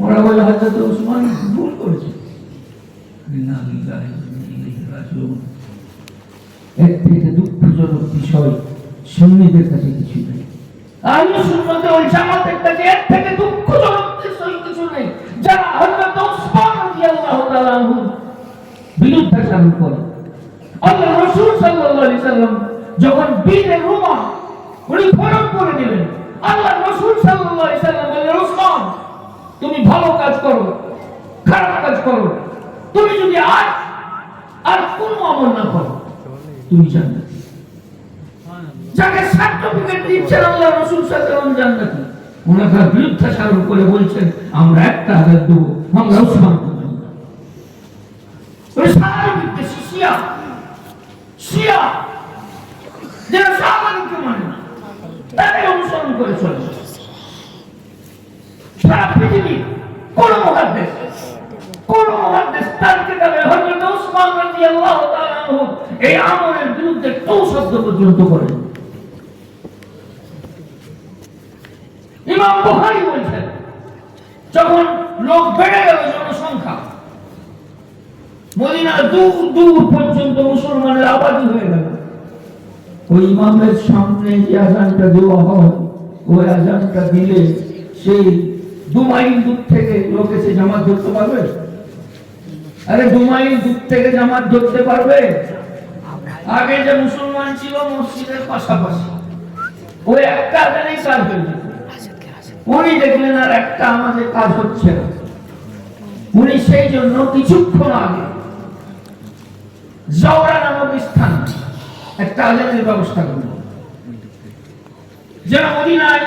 ওরা বলে হযরত ওসমান ভুল করেছে। ইন্না লিল্লাহি ওয়া ইন্না ইলাইহি রাজিউন। এর থেকে দুঃখজনক বিষয় সুন্নিদের কাছে কিছু নেই। আহলে সুন্নাত ওয়াল জামাতের কাছে এর থেকে দুঃখজনক বিষয় কিছু নেই। যারা হযরত ওসমান রাদিয়াল্লাহু তাআলা আনহু বিরুদ্ধাচারণ করে। আল্লাহ রাসূল সাল্লাল্লাহু আলাইহি সাল্লাম যখন বীরে রুমা উনি খরচ করে দিলেন, আল্লাহ রাসূল সাল্লাল্লাহু আলাইহি সাল্লাম বললেন, ওসমান তুমি ভালো কাজ করো, খারাপ কাজ করো, তুমি যদি আর কোনো আমল না করো তুমি জান্নাতি। যাকে সার্টিফিকেট দিচ্ছেন আল্লাহ রাসূল সাল্লাল্লাহু আলাইহি ওয়াসাল্লাম জান্নাতি, ওনারা বিরুদ্ধাচারণ করে বলছেন আমরা একটা আঘাত দেব, আমরা ওসমানকে মানি না। ওই সাহাবীকে শিয়া যারা সাহাবাকে মানে না, তাদের অনুসরণ করে চলে। সারা পৃথিবী কোন মুহাদ্দিস তার কিতাবে হযরত ওসমান রাদিয়াল্লাহু তাআলা আনহু এই আমলের বিরুদ্ধে কেউ শব্দ পর্যন্ত করেন। ইমাম বুখারী বলেছেন যখন লোক বেড়ে গেল, জনসংখ্যা মদিনার দূর দূর পর্যন্ত মুসলমানের আবাদি হয়ে গেল, ওই ইমামের সামনে যে আযানটা দেওয়া হয়, ওই আযানটা দিলে সেই 2 মাইল দূর থেকে লোক এসে জামাত ধরতে পারবে? আরে 2 মাইল দূর থেকে জামাত ধরতে পারবে? আগে যে মুসলমান ছিল মসজিদের পাশাপাশি, ওই একটা আযানেই কাজ হয়ে যেত। উনি দেখলেন আর একটা আমাদের কাজ হচ্ছে না, উনি সেই জন্য কিছুক্ষণ আগে জাওরা নামক স্থান একটা আযানের ব্যবস্থা করলেন, যেন মদিনায়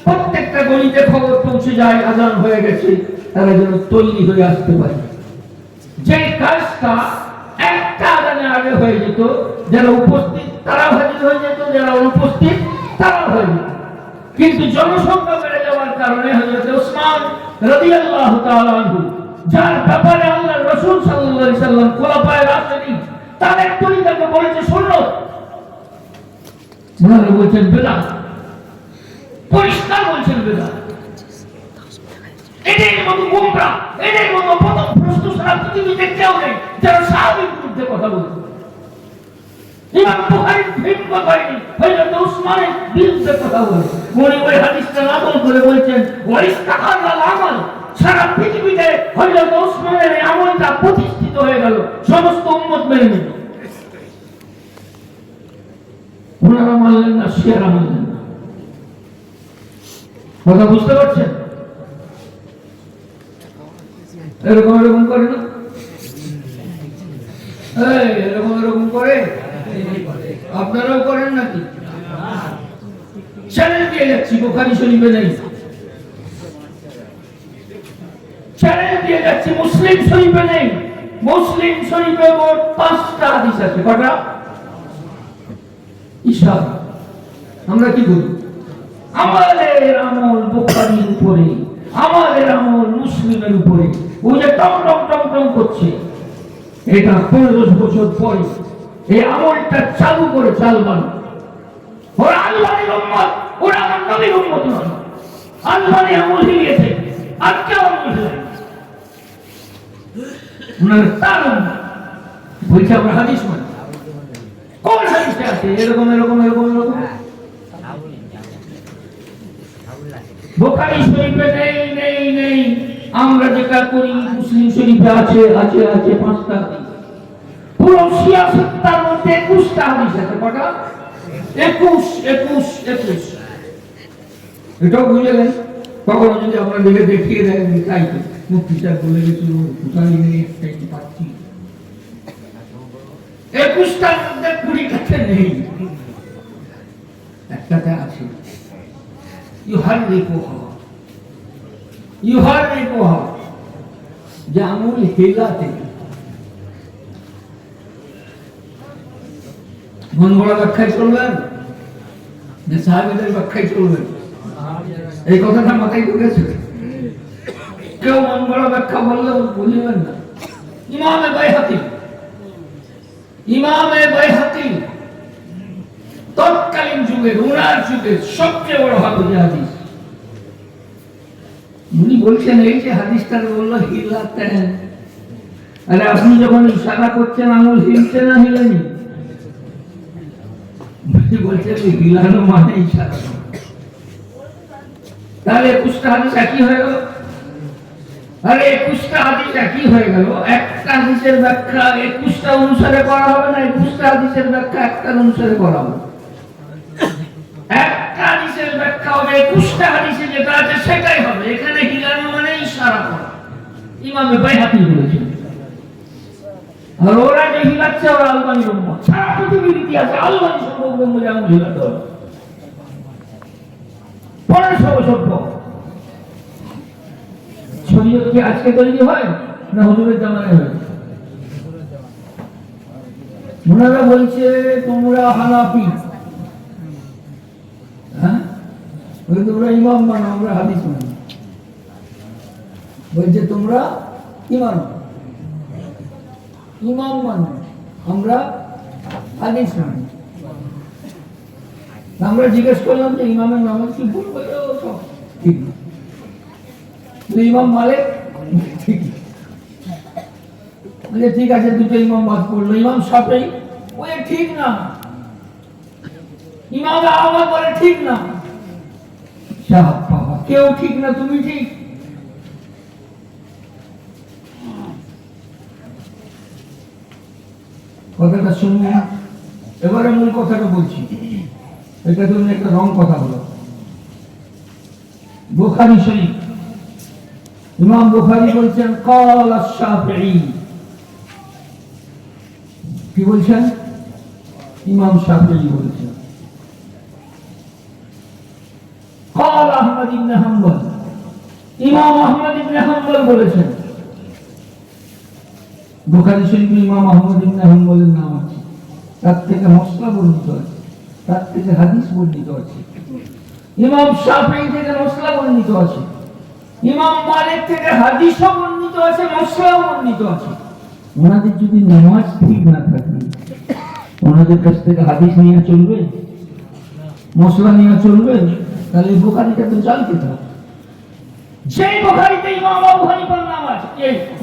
প্রত্যেকটা গলিতে খবর পৌঁছে যায় আযান হয়ে গেছে, তারা যেন তৈরি হয়ে আসতে পারে। যে কাজটা একটা আযানে আগে হয়ে যেত, যারা উপস্থিত তারা হাজির হয়ে যেত, যারা অনুপস্থিত তারা হয়ে যেত। কিন্তু জনসংখ্যা বেড়ে যাওয়ার কারণে হযরত ওসমান রাদিয়াল্লাহু তাআলা আনহু, যার ব্যাপারে আল্লাহর রাসূল সাল্লাল্লাহু আলাইহি সাল্লাম খোলাফায়ে রাশিদিন তাদের তরিকাকে বলেছে সুন্নাত, ওনারা বলছেন বিদআত, পরিষ্কার বলছেন বিদআত। এদের মতো গোমরা, এদের মতো পথভ্রষ্ট সারা পৃথিবীতে কেউ নেই যারা সাহাবীর বিরুদ্ধে কথা বলছে। ইমাম বুখারী ঠিক কথাইনি, হযরত ওসমানের বিরুদ্ধে কথা বলে। উনি ওই হাদিসটা নকল করে বলছেন ওয়াইস্তাকাল আমাল, সারা পৃথিবীতে হযরত ওসমানের এই আমলটা প্রতিষ্ঠিত হয়ে গেল, সমস্ত উম্মত মেনে নিল। ওনারা মানলেন না, শিয়ারা মানলেন না। কথা বুঝতে পারছেন? এরকম এরকম করে না, এরকম এরকম করে আপনারাও করেন নাকি? চ্যালেঞ্জ দিয়ে যাচ্ছি, বুখারী শরীফে নেই। চ্যালেঞ্জ দিয়ে যাচ্ছি, মুসলিম শরীফে নেই। মুসলিম শরীফে মোট 5টা হাদিস আছে। কটা? ঈশা। আমরা কি করি? আমাদের আমল বুখারীর উপরে, আমাদের আমল মুসলিমের উপরে। ওই যে টম টম টম টম করছে, এটা 15 বছর পরে এই আমলটা চালু করে চালবান। ওরা আল্লাহর উম্মত, ওরা আমার নবীর উম্মত নয়। আল্লাহর আমল হিলিয়েছে, আর কেউ আমল হিলায় না। ওনার তার বলছে আমরা হাদিস মানি। কোন হাদিসে আছে এরকম এরকম এরকম এরকম? বুখারী শরীফে নেই নেই নেই। আমরা যেটা করি মুসলিম শরীফে আছে আছে আছে 5টা। পুরো সিয়াসতটার মধ্যে 21টা হাদিস আছে। কটা? 21। এটাও বুঝলেন? কখনো যদি আমরা লিখে দেখিয়ে দেয় তাই তো মুফতি সাহেব বলে গেছিল বুখারী নেই, একটাই পাচ্ছি। 21টার মধ্যে 20টাতে নেই, একটাতে আছে। ইউহারিকুহা যে আমল হিলাতে, মন গড়া ব্যাখ্যায় চলবেন যে সাহাবীদের ব্যাখ্যায় চলবেন? এই কথাটা মাথায় ঢুকেছে? কেউ মন গড়া ব্যাখ্যা বললেও বুঝবেন না। ইমামে বাইহাকি তৎকালীন যুগের, উনার যুগের সবচেয়ে বড় হাদিস। উনি বলছেন এই যে হাদিসটা বললো হিলাতেন, আরে আপনি যখন ইশারা করছেন আঙুল হিলছে না হিলেনি? বলছে হিলানো মানে ইশারা। তাহলে 21টা হাদিস একই হয়ে গেল। আরে 21টা হাদিস একই হয়ে গেল, একটা হাদিসের ব্যাখ্যা 21টা অনুসারে করা হবে না, 21টা হাদিসের ব্যাখ্যা একটা অনুসারে করা হবে। একটা হাদিসের ব্যাখ্যা হবে 21টা হাদিসে যেটা আছে সেটাই হবে। এখানে হিলানো মানে ইশারা করা, ইমামে বাইহাকি বলেছেন। আর ওরা যে হিলাচ্ছে ওরা আলবানির উম্মত। সারা পৃথিবীর ইতিহাসে আলবানি সম্পর্কে মূল্য আঙুল হিলাতে হবে 1500 বছর পর। শরীয়ত কি আজকে তৈরি হয় না হুজুরের জামানায় হয়? ওনারা বলছে তোমরা হানাফি, হ্যাঁ তোমরা ইমাম মানো, আমরা হাদিস মানি। বলছে তোমরা কি মানো? ইমাম মানো, আমরা হাদিস মানি। আমরা জিজ্ঞেস করলাম যে ইমামের নামাজ কি ভুল? সব ঠিক। ইমাম মালিক ঠিক, ঠিক আছে, দুটো ইমাম বাদ পড়লো। ইমাম শাফেঈ ওই ঠিক না, ইমাম আহমদ বলে ঠিক না। কেউ ঠিক না, তুমি ঠিক। কথাটা শুনুন, এবারে মূল কথাটা বলছি। এটা তুমি একটা রং কথা বলো। বুখারী শরীফ, ইমাম বুখারী বলছেন ক্বাল আশ-শাফিঈ। কি বলছেন? ইমাম শাফিঈ বলছেন। ক্বাল আহমদ ইবনে হাম্বল, ইমাম আহমদ ইবনে হাম্বল বলেছেন। বুখারী শরীফে ইমাম আহমদ ইবনে হাম্বলের নাম আছে, তার থেকে মসলা বর্ণিত আছে, তার থেকে হাদিস বর্ণিত আছে। ইমাম শাফিঈ থেকে মসলা বর্ণিত আছে, ইমাম মালিক থেকে হাদিসও বর্ণিত আছে, মসলাও বর্ণিত আছে। ওনাদের যদি নামাজ ঠিক না থাকে, ওনাদের কাছ থেকে হাদিস নিয়ে চলবে, মসলা নিয়ে চলবে? তাহলে বুখারীটা তো জাল কিতাব। সেই বুখারীতে ইমাম আবু হানিফার নাম আছে,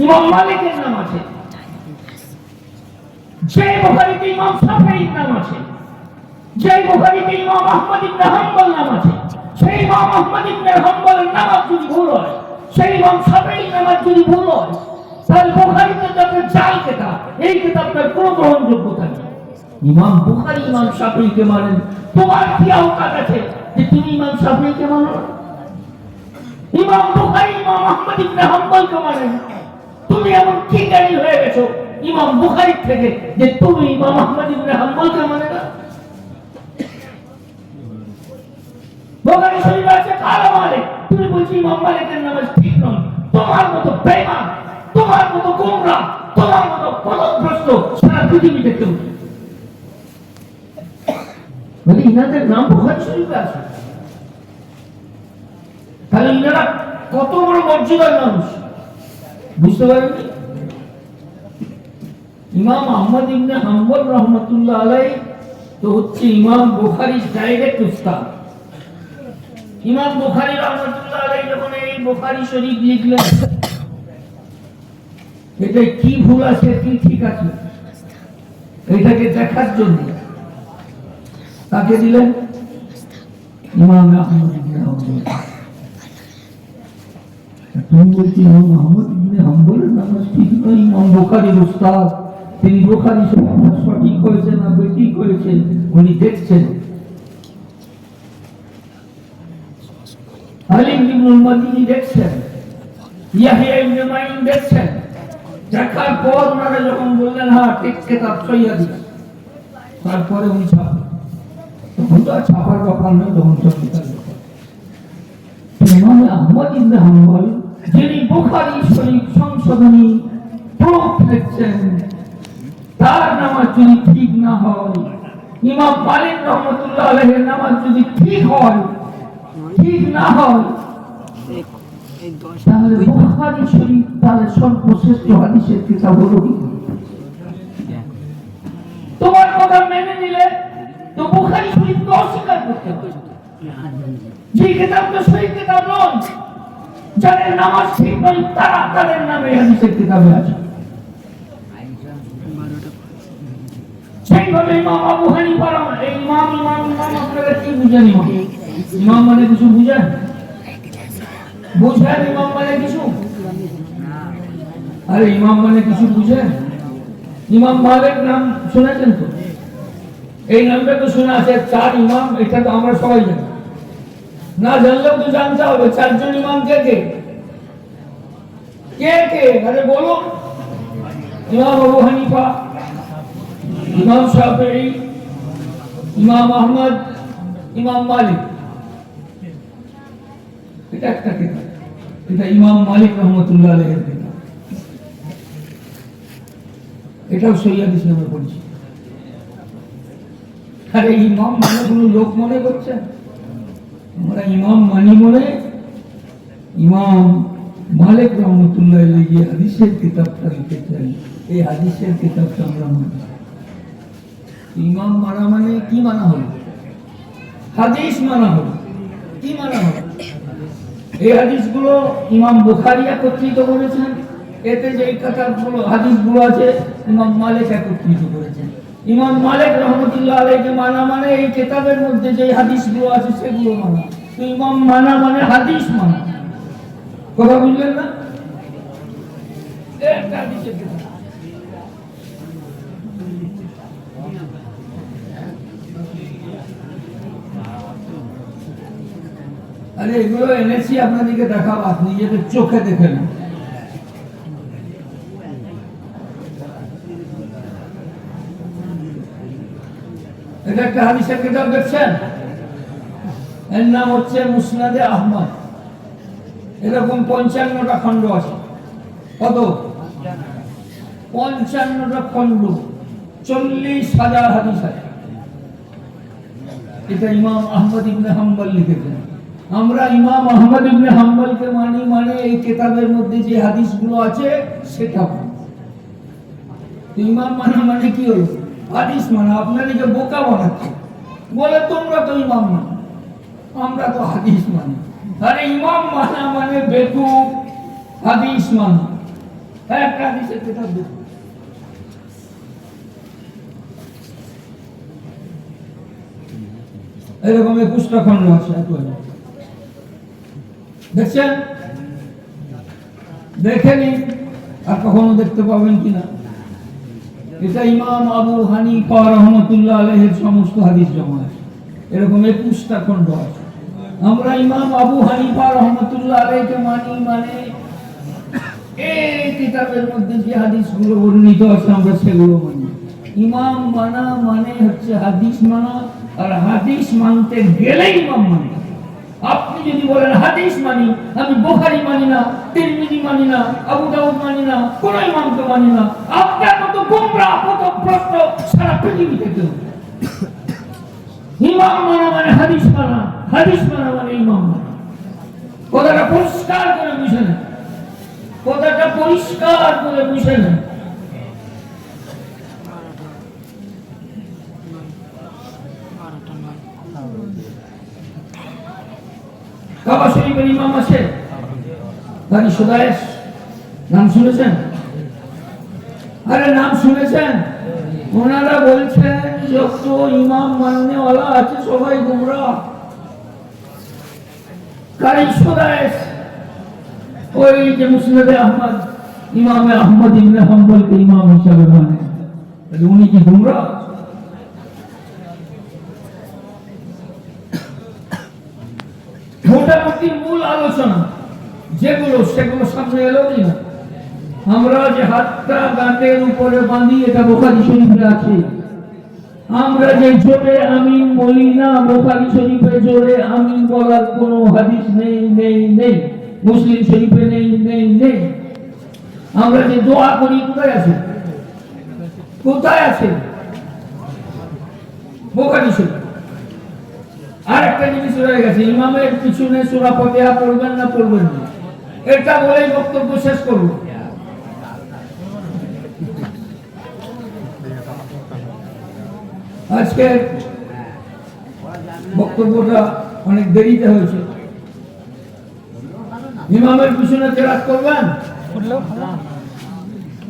ইমাম মালিকের নাম আছে। যে বুখারীতে ইমাম শাফিঈর নাম আছে, যে বুখারীতে ইমাম আহমদ ইবনে হাম্বল নাম আছে, সেই ইমাম আহমদ ইবনে হাম্বলের নামাজ যদি ভুল হয়, সেই ইমাম শাফিঈর নামাজ যদি ভুল হয়, তাহলে বুখারীতে যত জাল কিতাব, এই কিতাবটার কোনো গ্রহণযোগ্যতা নেই। ইমাম বুখারী ইমাম শাফিঈকে মানেন, তোমার কি অবকাশ আছে যে তুমি ইমাম শাফিঈকে মানো না? ইমাম বুখারী ইমাম আহমদ ইবনে হাম্বলকে মানেন, তুমি এমন কি জ্ঞানী হয়ে গেছো ইমাম বুখারী থেকে যে তুমি ইমাম আহমদ ইবনে হাম্বলকে মানে না? বুখারী শরীফে আছে কালা মালিক, তুমি বলছো ইমাম মালিকের নামাজ ঠিক নয়। তোমার মতো বেঈমান, তোমার মতো গোমরা, তোমার মতো পথভ্রষ্ট সারা পৃথিবীতে কেউ নেই। মানে ইনাদের নাম বুখারী শরীফে আছে, তাহলে ইনারা কত বড় মর্যাদার মানুষ বুঝতে পারেননি? ইমাম আহমদ ইবনে হাম্বল রহমাতুল্লাহ আলাইহি তো হচ্ছে ইমাম বুখারীর ডাইরেক্ট উস্তাদ। ইমাম বুখারী রহমাতুল্লাহ আলাইহি যখন এই বুখারী শরীফ লিখলেন, এটা কি ভুল আছে কি ঠিক আছে এটাকে দেখার জন্য তাকে দিলেন ইমাম আহমদ ইবনে হাম্বল। তুমি বলছি ইমাম আহমদ ইবনে হাম্বলের নামাজ ঠিক নয়, ইমাম বুখারীর উস্তাদ, তিনি বুখারী শরীফ সঠিক করেছে না বেঠিক করেছে উনি দেখছেন। আলী ইবনুল মাদিনী দেখছেন, ইয়াহইয়া ইবনে মাইন দেখছেন। দেখার পর ওনারা যখন বললেন হ্যাঁ ঠিক কিতাব সহিহ হাদিস, তারপরে উনি ছাপেন। তখন তো আর ছাপার ব্যাপার নয়, তখন সব কিতাব। ইমাম আহমদ ইবনে হাম্বল যিনি বুখারী শরীফ সংশোধনী প্রুফ লিখছেন, তার নামাজ যদি ঠিক না হয় ইমাম মালিক রহমতুল্লাহ আলাইহির নামাজ যদি ঠিক হয়, ঠিক না হয়, তাহলে বুখারী শরীফ তাহলে সর্বশ্রেষ্ঠ হাদিসের কিতাব হলো কি? তোমার কথা মেনে নিলে তো বুখারী শরীফকে অস্বীকার করতে হবে। যে কিতাবটা সহিহ কিতাব নয়, যাদের নামাজ ঠিক নয় তাদের নামে হাদিসের কিতাবে আছে। সেইভাবে ইমাম আবু হানিফা এই ইমাম আপনারা কি বুঝেন? ইমাম মানে কিছু বুঝেন? বুঝেন ইমাম মানে কিছু? আরে ইমাম মানে কিছু বুঝেন? ইমাম মালিক নাম শুনেছেন তো? এই নামটা তো শোনা আছে, 4 ইমাম, এটা তো আমরা সবাই জানি। না জানলেও তো জানতে হবে 4 জন ইমাম কে কে? কে কে? আরে বলুন। ইমাম আবু হানিফা, ইমাম শাফিঈ, ইমাম আহমদ, ইমাম মালিক। এটা একটা কিতাব, এটা ইমাম মালিক রহমতুল্লাহ আলাইহির কিতাব। এটাও সহিহ হাদিস নামে পরিচিত। আরে ইমাম মানে কোনো লোক মনে করছেন? আমরা ইমাম মানি মনে ইমাম মালিক রহমতুল্লাহ আলাইহি হাদিসের কিতাবটা লিখেছেন। এই হাদিসের কিতাবটা আমরা মানি। ইমাম মানা মানে কি মানা হলো? হাদিস মানা হলো। কি মানা হলো? এই হাদিসগুলো ইমাম বুখারী একত্রিত করেছেন। এতে যে কথাগুলো হাদিসগুলো আছে ইমাম মালিক একত্রিত করেছেন। ইমাম মালিক রহমতুল্লাহ আলাইহি মানা মানে এই কিতাবের মধ্যে যে হাদিসগুলো আছে সেগুলো মানা। তো ইমাম মানা মানে হাদিস মানা। কথা বুঝলেন না? একটা হাদিসের কিতাব। আরে এগুলো এনেছি আপনাদেরকে দেখাবো, আপনি নিজেদের চোখে দেখে নেন। এটা একটা হাদিসের কিতাব দেখছেন, এর নাম হচ্ছে মুসনাদে আহমদ। এরকম 55টা খণ্ড আছে। কত? 55টা খণ্ড, 40,000 হাদিস আছে। এটা ইমাম আহমদ ইবনে হাম্বল লিখেছেন। আমরা ইমাম আহমদ ইবনে হাম্বলকে মানি মানে এই কিতাবের মধ্যে যে হাদিসগুলো আছে সেটা মানি। ইমাম মানা মানে কি হলো? হাদিস মানা। আপনাদেরকে বোকা বানাচ্ছে, বলে তোমরা তো ইমাম মানো, আমরা তো হাদিস মানি। আরে ইমাম মানা মানে বেকুব, হাদিস মানা। একটা হাদিসের কিতাব দেখুন। এরকম 21টা খণ্ড আছে। দেখছেন? দেখেনি আর কখনো দেখতে পাবেন কিনা? এটা ইমাম আবু হানিফা রহমতুল্লাহ আলাইহির সমস্ত হাদিস জমা আছে। এরকম 21টা খণ্ড আছে। আমরা ইমাম আবু হানিফা রহমতুল্লাহ আলাইহিকে মানি মানে এই কিতাবের মধ্যে যে হাদিসগুলো বর্ণিত আছে আমরা সেগুলো মানি। ইমাম মানা মানে হচ্ছে হাদিস মানা, আর হাদিস মানতে গেলে ইমাম মানি। আপনি যদি বলেন হাদিস মানি, আমি বুখারী মানি না, তিরমিজি মানি না, আবু দাউদ মানি না, কোন ইমামকে মানি না, আপনার মতো গোমরাহ পথভ্রষ্ট সারা পৃথিবীতে কেউ। ইমাম মানা মানে হাদিস মানা, হাদিস মানা মানে ইমাম মানা। কথাটা পরিষ্কার করে বুঝে নেন, কথাটা পরিষ্কার করে বুঝে নেন। কাবা শরীফের ইমাম আছে বানি সুদায়েস, নাম শুনেছেন? আরে নাম শুনেছেন? ওনারা বলছেন যত ইমাম মাননেওয়ালা আছে সবাই গুমরাহ। কারি সুদায়েস ওই যে মুসনাদে আহমদ, ইমামে আহমদ ইবনে হাম্বলকে ইমাম হিসাবে মানে, উনি কি গুমরাহ? মোটামুটি মূল আলোচনা যেগুলো সেগুলো সামনে এলো না। আমরা যে হাতটা গাঁটের উপরে বাঁধি এটা বুখারী শরীফে আছে। আমরা যে জোরে আমিন বলি না, বুখারী শরীফে জোরে আমিন বলার কোনো হাদিস নেই নেই নেই, মুসলিম শরীফে নেই নেই নেই। আমরা যে দোয়া করি কোথায় আছে? কোথায় আছে? বুখারী শরীফ। আর একটা জিনিস রয়ে গেছে, ইমামের পিছনে সূরা ফাতিহা পড়বেন না পড়বেন না, এটা বলেই বক্তব্য শেষ করব। আজকে বক্তব্যটা অনেক দেরিতে হয়েছে। ইমামের পিছনে কেরাত করবেন,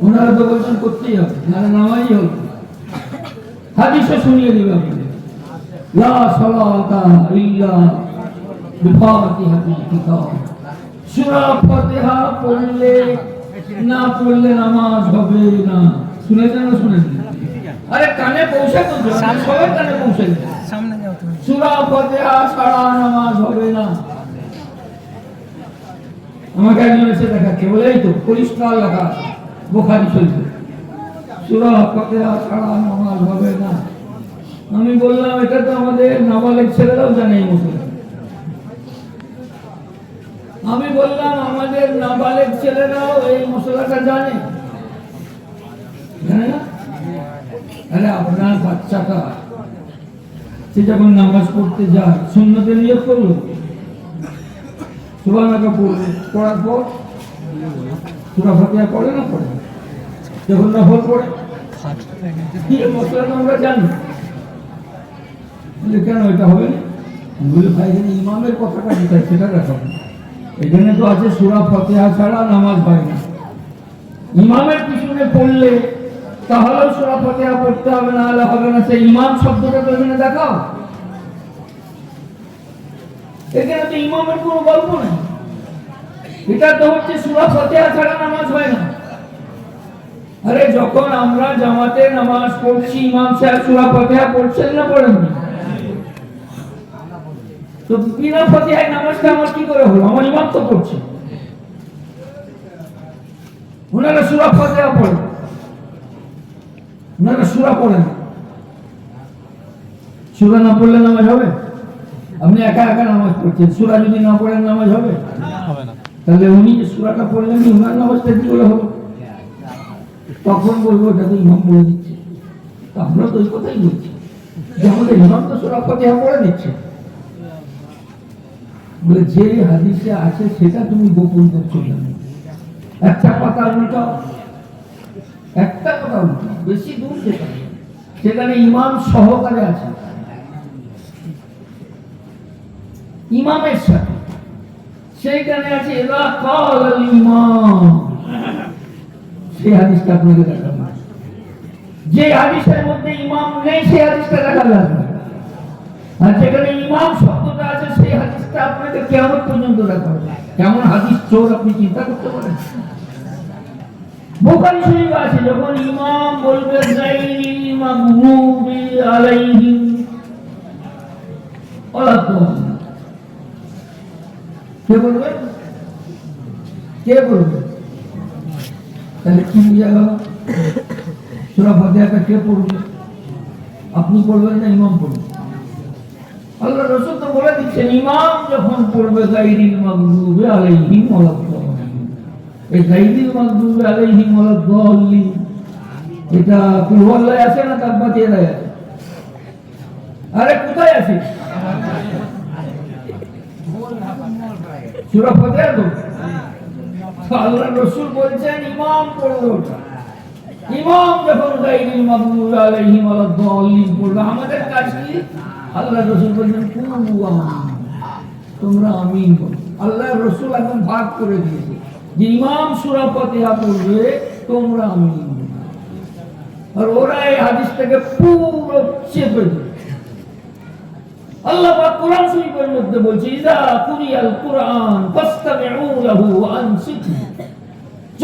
ওনারা তো বলছেন করতেই হবে, নাহলে নামাজই হবে। হাদিসে শুনিয়ে দিবে আপনাদের, লা সালাতা ইল্লা বিফাতিহাতিল কিতাব। সূরা ফাতিহা পড়লে না পড়লে নামাজ হবে না। শুনেছেন না শুনেছেন? আরে কানে পৌঁছে তো, সবার কানে পৌঁছে গেছে। সূরা ফাতিহা ছাড়া নামাজ হবে না। আমাকে একজন এসে দেখাচ্ছে, বলে এই তো পরিষ্কার লেখা আছে বুখারী শরীফে, সূরা ফাতিহা ছাড়া নামাজ হবে না। আমি বললাম এটা তো আমাদের নাবালেগ ছেলেরাও জানে এই মশলা। আমি বললাম আমাদের নাবালেগ ছেলেরাও এই মশলাটা জানে, জানে না? আরে আপনার বাচ্চাটা সে যখন নামাজ পড়তে যায় সুন্নতে নিয়ত করলো, সুবহানাল্লাহ পড়লো, পড়ার পর সূরা ফাতিহা পড়ে না পড়ে, যখন নফল পড়ে কি মশলাটা আমরা জানি, কেন এটা হবে না? বলে ভাই এখানে ইমামের কথাটা কোথায় সেটা দেখো, এখানে তো আছে সূরা ফাতিহা ছাড়া নামাজ হয় না। ইমামের পিছনে পড়লে তাহলেও সূরা ফাতিহা পড়তে হবে, না হলে হবে না। সেই ইমাম শব্দটা তো এখানে দেখাও, এখানে তো ইমামের কোনো গল্প নেই। এটা তো হচ্ছে সূরা ফাতিহা ছাড়া নামাজ হয় না। আরে যখন আমরা জামাতে নামাজ পড়ছি, ইমাম সাহেব সূরা ফাতিহা পড়ছেন না পড়েননি? তো বিনা ফাতিহায় নামাজটা আমার কি করে হলো? আমার ইমাম তো পড়ছে, ওনারা সূরা ফাতিহা পড়েন, ওনারা সূরা পড়েন। সূরা না পড়লে নামাজ হবে? আপনি একা একা নামাজ পড়ছেন, সূরা যদি না পড়েন নামাজ হবে? হবে না। তাহলে উনি যে সূরাটা পড়লেন, ওনার নামাজটা কি করে হলো? তখন বলবো এটা তো ইমাম বলে দিচ্ছে। তো আমরা তো ওই কথাই বলছি যে আমাদের ইমাম তো সূরা ফাতিহা পড়ে দিচ্ছে। বলে যে হাদিসে আছে সেটা তুমি গোপন করছো কেন? একটা কথা উল্টাও, একটা কথা উল্টাও, বেশি দূর যেতে হবে। সেখানে ইমাম সহকারে আছে, ইমামের সাথে সেইখানে আছে ইযা ক্বালাল ইমাম। সেই হাদিসটা আপনাকে দেখাবো। যে হাদিসের মধ্যে ইমাম নেই সেই হাদিসটা দেখা যাবে, আর যেখানে ইমাম শব্দটা আছে সেই হাদিসটা আপনাকে কিয়ামত পর্যন্ত দেখাবো। কেমন হাদিস চোর আপনি চিন্তা করতে পারেন? বুখারী শরীফে আছে, যখন ইমাম বলবে গায়রিল মাগদুবি আলাইহিম ওয়ালাদ-দাল্লিন, কে বলবে? কে বলবে? তাহলে কি বুঝা গেল? সূরা ফাতিহাটা কে পড়বে? আপনি পড়বেন না ইমাম পড়বে? আল্লাহ রাসূল তো বলে দিচ্ছেন ইমাম যখন পড়বে গায়রিল মাগদুবি আলাইহিম ওয়ালাদ-দাল্লিন। এই গায়রিল মাগদুবি আলাইহিম ওয়ালাদ-দাল্লিন এটা কুল হুয়াল্লাহ আছে না তার বাতিয়ে দেয়? আরে কোথায় আছে? সূরা ফাতিহা তো আল্লাহ রাসূল বলছেন ইমাম পড়বে ওটা। ইমাম যখন গায়রিল মাগদুবি আলাইহিম ওয়ালাদ-দাল্লিন পড়বে, আমাদের কাজ কি? আল্লাহ রাসূল বলেন কুলু আমিন, তোমরা আমিন বলো। আল্লাহ রাসূল এখন ভাগ করে দিয়েছে যে ইমাম সূরা ফাতিহা পড়বে, তোমরা আমিন বলো। আর ওরা এই হাদিসটাকে পুরো চেপে দেয়। আল্লাহ পাক কোরআন শরীফের মধ্যে বলছে ইযা কুরিয়াল কুরআন ফাসতামিউ লাহু ওয়া আনসিতু,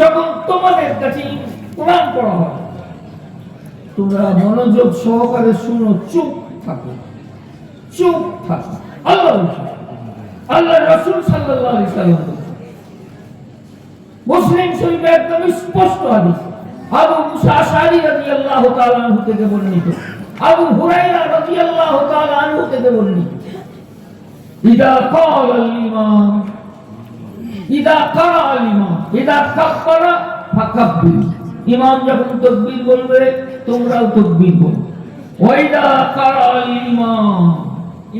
যখন তোমাদের কাছে কোরআন পড়া হয় তোমরা মনোযোগ সহকারে শুনো, চুপ থাকো, চুপ থাকো। আল্লাহ রাসূল সাল্লাল্লাহু আলাইহি সাল্লাম মুসলিম শরীফে একদম স্পষ্ট হাদিস, আবু মুসা আশআরী রাদিয়াল্লাহু তাআলা আনহু থেকে বর্ণিত, আবু হুরায়রা রাদিয়াল্লাহু তাআলা আনহু থেকে বর্ণিত, ইযা ক্বালাল ইমাম, ইযা ক্বারাল ইমাম, ইযা কাব্বারা ফাকাব্বির, ইমাম যখন তাকবীর বলবে তোমরাও তাকবীর বলো। ওয়াইদা কারাল ইমাম,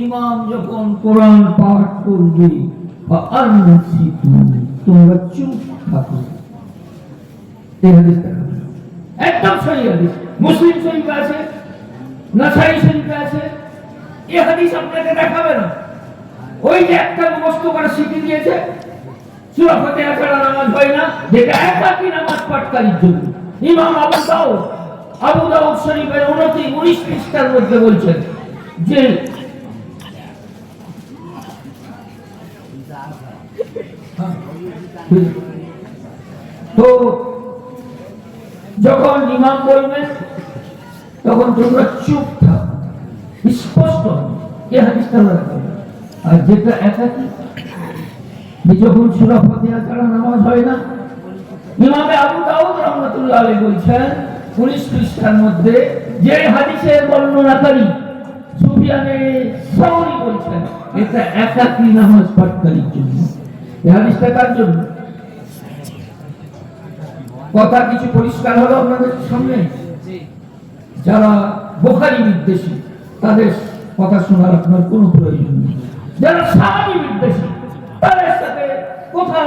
ইমাম যখন কোরআন পাঠ করবে ফাআনসিতু, তোমরা চুপ থাকো। এই হাদিসটা একদম সহি হাদিস, মুসলিম শরীফে আছে, নাসাই শরীফে আছে। এই হাদিস আপনাকে দেখাবে না। ওই যে একটা মুখস্থ করে শিখিয়ে দিয়েছে সূরা ফাতিহা ছাড়া নামাজ হয় না, যেটা একাকী নামাজ পাঠকারীর জন্য। ইমাম আবু দাউদ শরীফের 29 পৃষ্ঠার মধ্যে বলছেন যে তো যখন ইমাম বলবেন তখন তোমরা চুপ থাকো, স্পষ্ট এই হাদিসটা রাখবে। আর যেটা একাকী, যখন সূরা ফাতিহা ছাড়া নামাজ হয় না, ইমাম আবু দাউদ রাহমাতুল্লাহ আলাইহি বলছেন 19 পৃষ্ঠার মধ্যে যে হাদিসের বর্ণনাকারী সুফিয়ানে সাউরি বলছেন এটা একাকী নামাজ পাঠকারীর জন্য। এই হাদিসটা কার জন্য? কথা কিছু পরিষ্কার হলো আপনাদের সামনে? যারা বুখারী বিদ্বেষী তাদের কথা শোনার আপনার কোনো প্রয়োজন নেই। যারা সাহাবী বিদ্বেষী তাদের সাথে কথা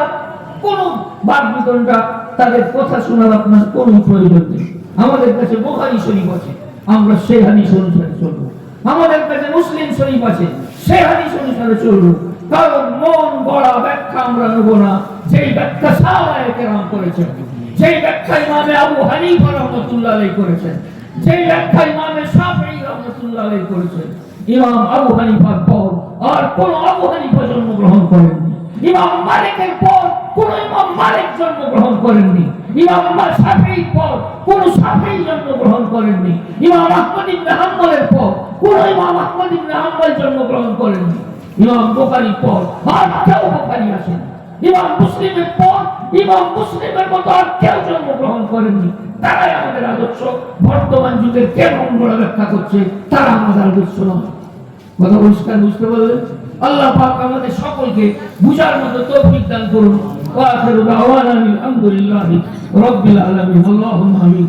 কোনো বাদ বিতণ্ডা, তাদের কথা শোনার আপনার কোনো প্রয়োজন নেই। আমাদের কাছে বুখারী শরীফ আছে, আমরা সেই হাদিস অনুসারে চলবো। আমাদের কাছে মুসলিম শরীফ আছে, সেই হাদিস অনুসারে চলবো। কারণ মন গড়া ব্যাখ্যা আমরা নেব না, যেই ব্যাখ্যা সাহাবায়ে কেরাম করেছেন, যেই ব্যাখ্যা ইমাম আবু হানিফা রাহমাতুল্লাহ আলাইহি করেছেন, যেই ব্যাখ্যা ইমাম শাফিঈ রাহমাতুল্লাহ আলাইহি করেছেন। ইমাম আবু হানিফার পর আর কোন আবু হানিফা জন্মগ্রহণ করেননি। ইমাম মালিকের পর কোন ইমাম মালিক জন্মগ্রহণ করেননি। ইমাম শাফিঈর পর কোন শাফিঈ জন্মগ্রহণ করেননি। ইমাম আহমদ ইবনে হাম্বলের পর কোন ইমাম আহমদ ইবনে হাম্বল জন্মগ্রহণ করেননি। ইমাম বুখারীর পর আর কেউ বুখারী আসেন। ইমাম মুসলিমের পর ইমাম মুসলিমের মতো আর কেউ জন্মগ্রহণ করেননি। তারাই আমাদের আদর্শ। বর্তমান যুগের কে মঙ্গলা ব্যাখ্যা করছে তারা আমাদের আদর্শ নয়। কথা পরিষ্কার বুঝতে পারলেন? আল্লাহ পাক আমাদের সকলকে বুঝার মতো তৌফিক দান করুন। ওয়া আখিরু দাওয়ানা আলহামদুলিল্লাহি রাব্বিল আলামিন। আল্লাহুম্মা আমিন।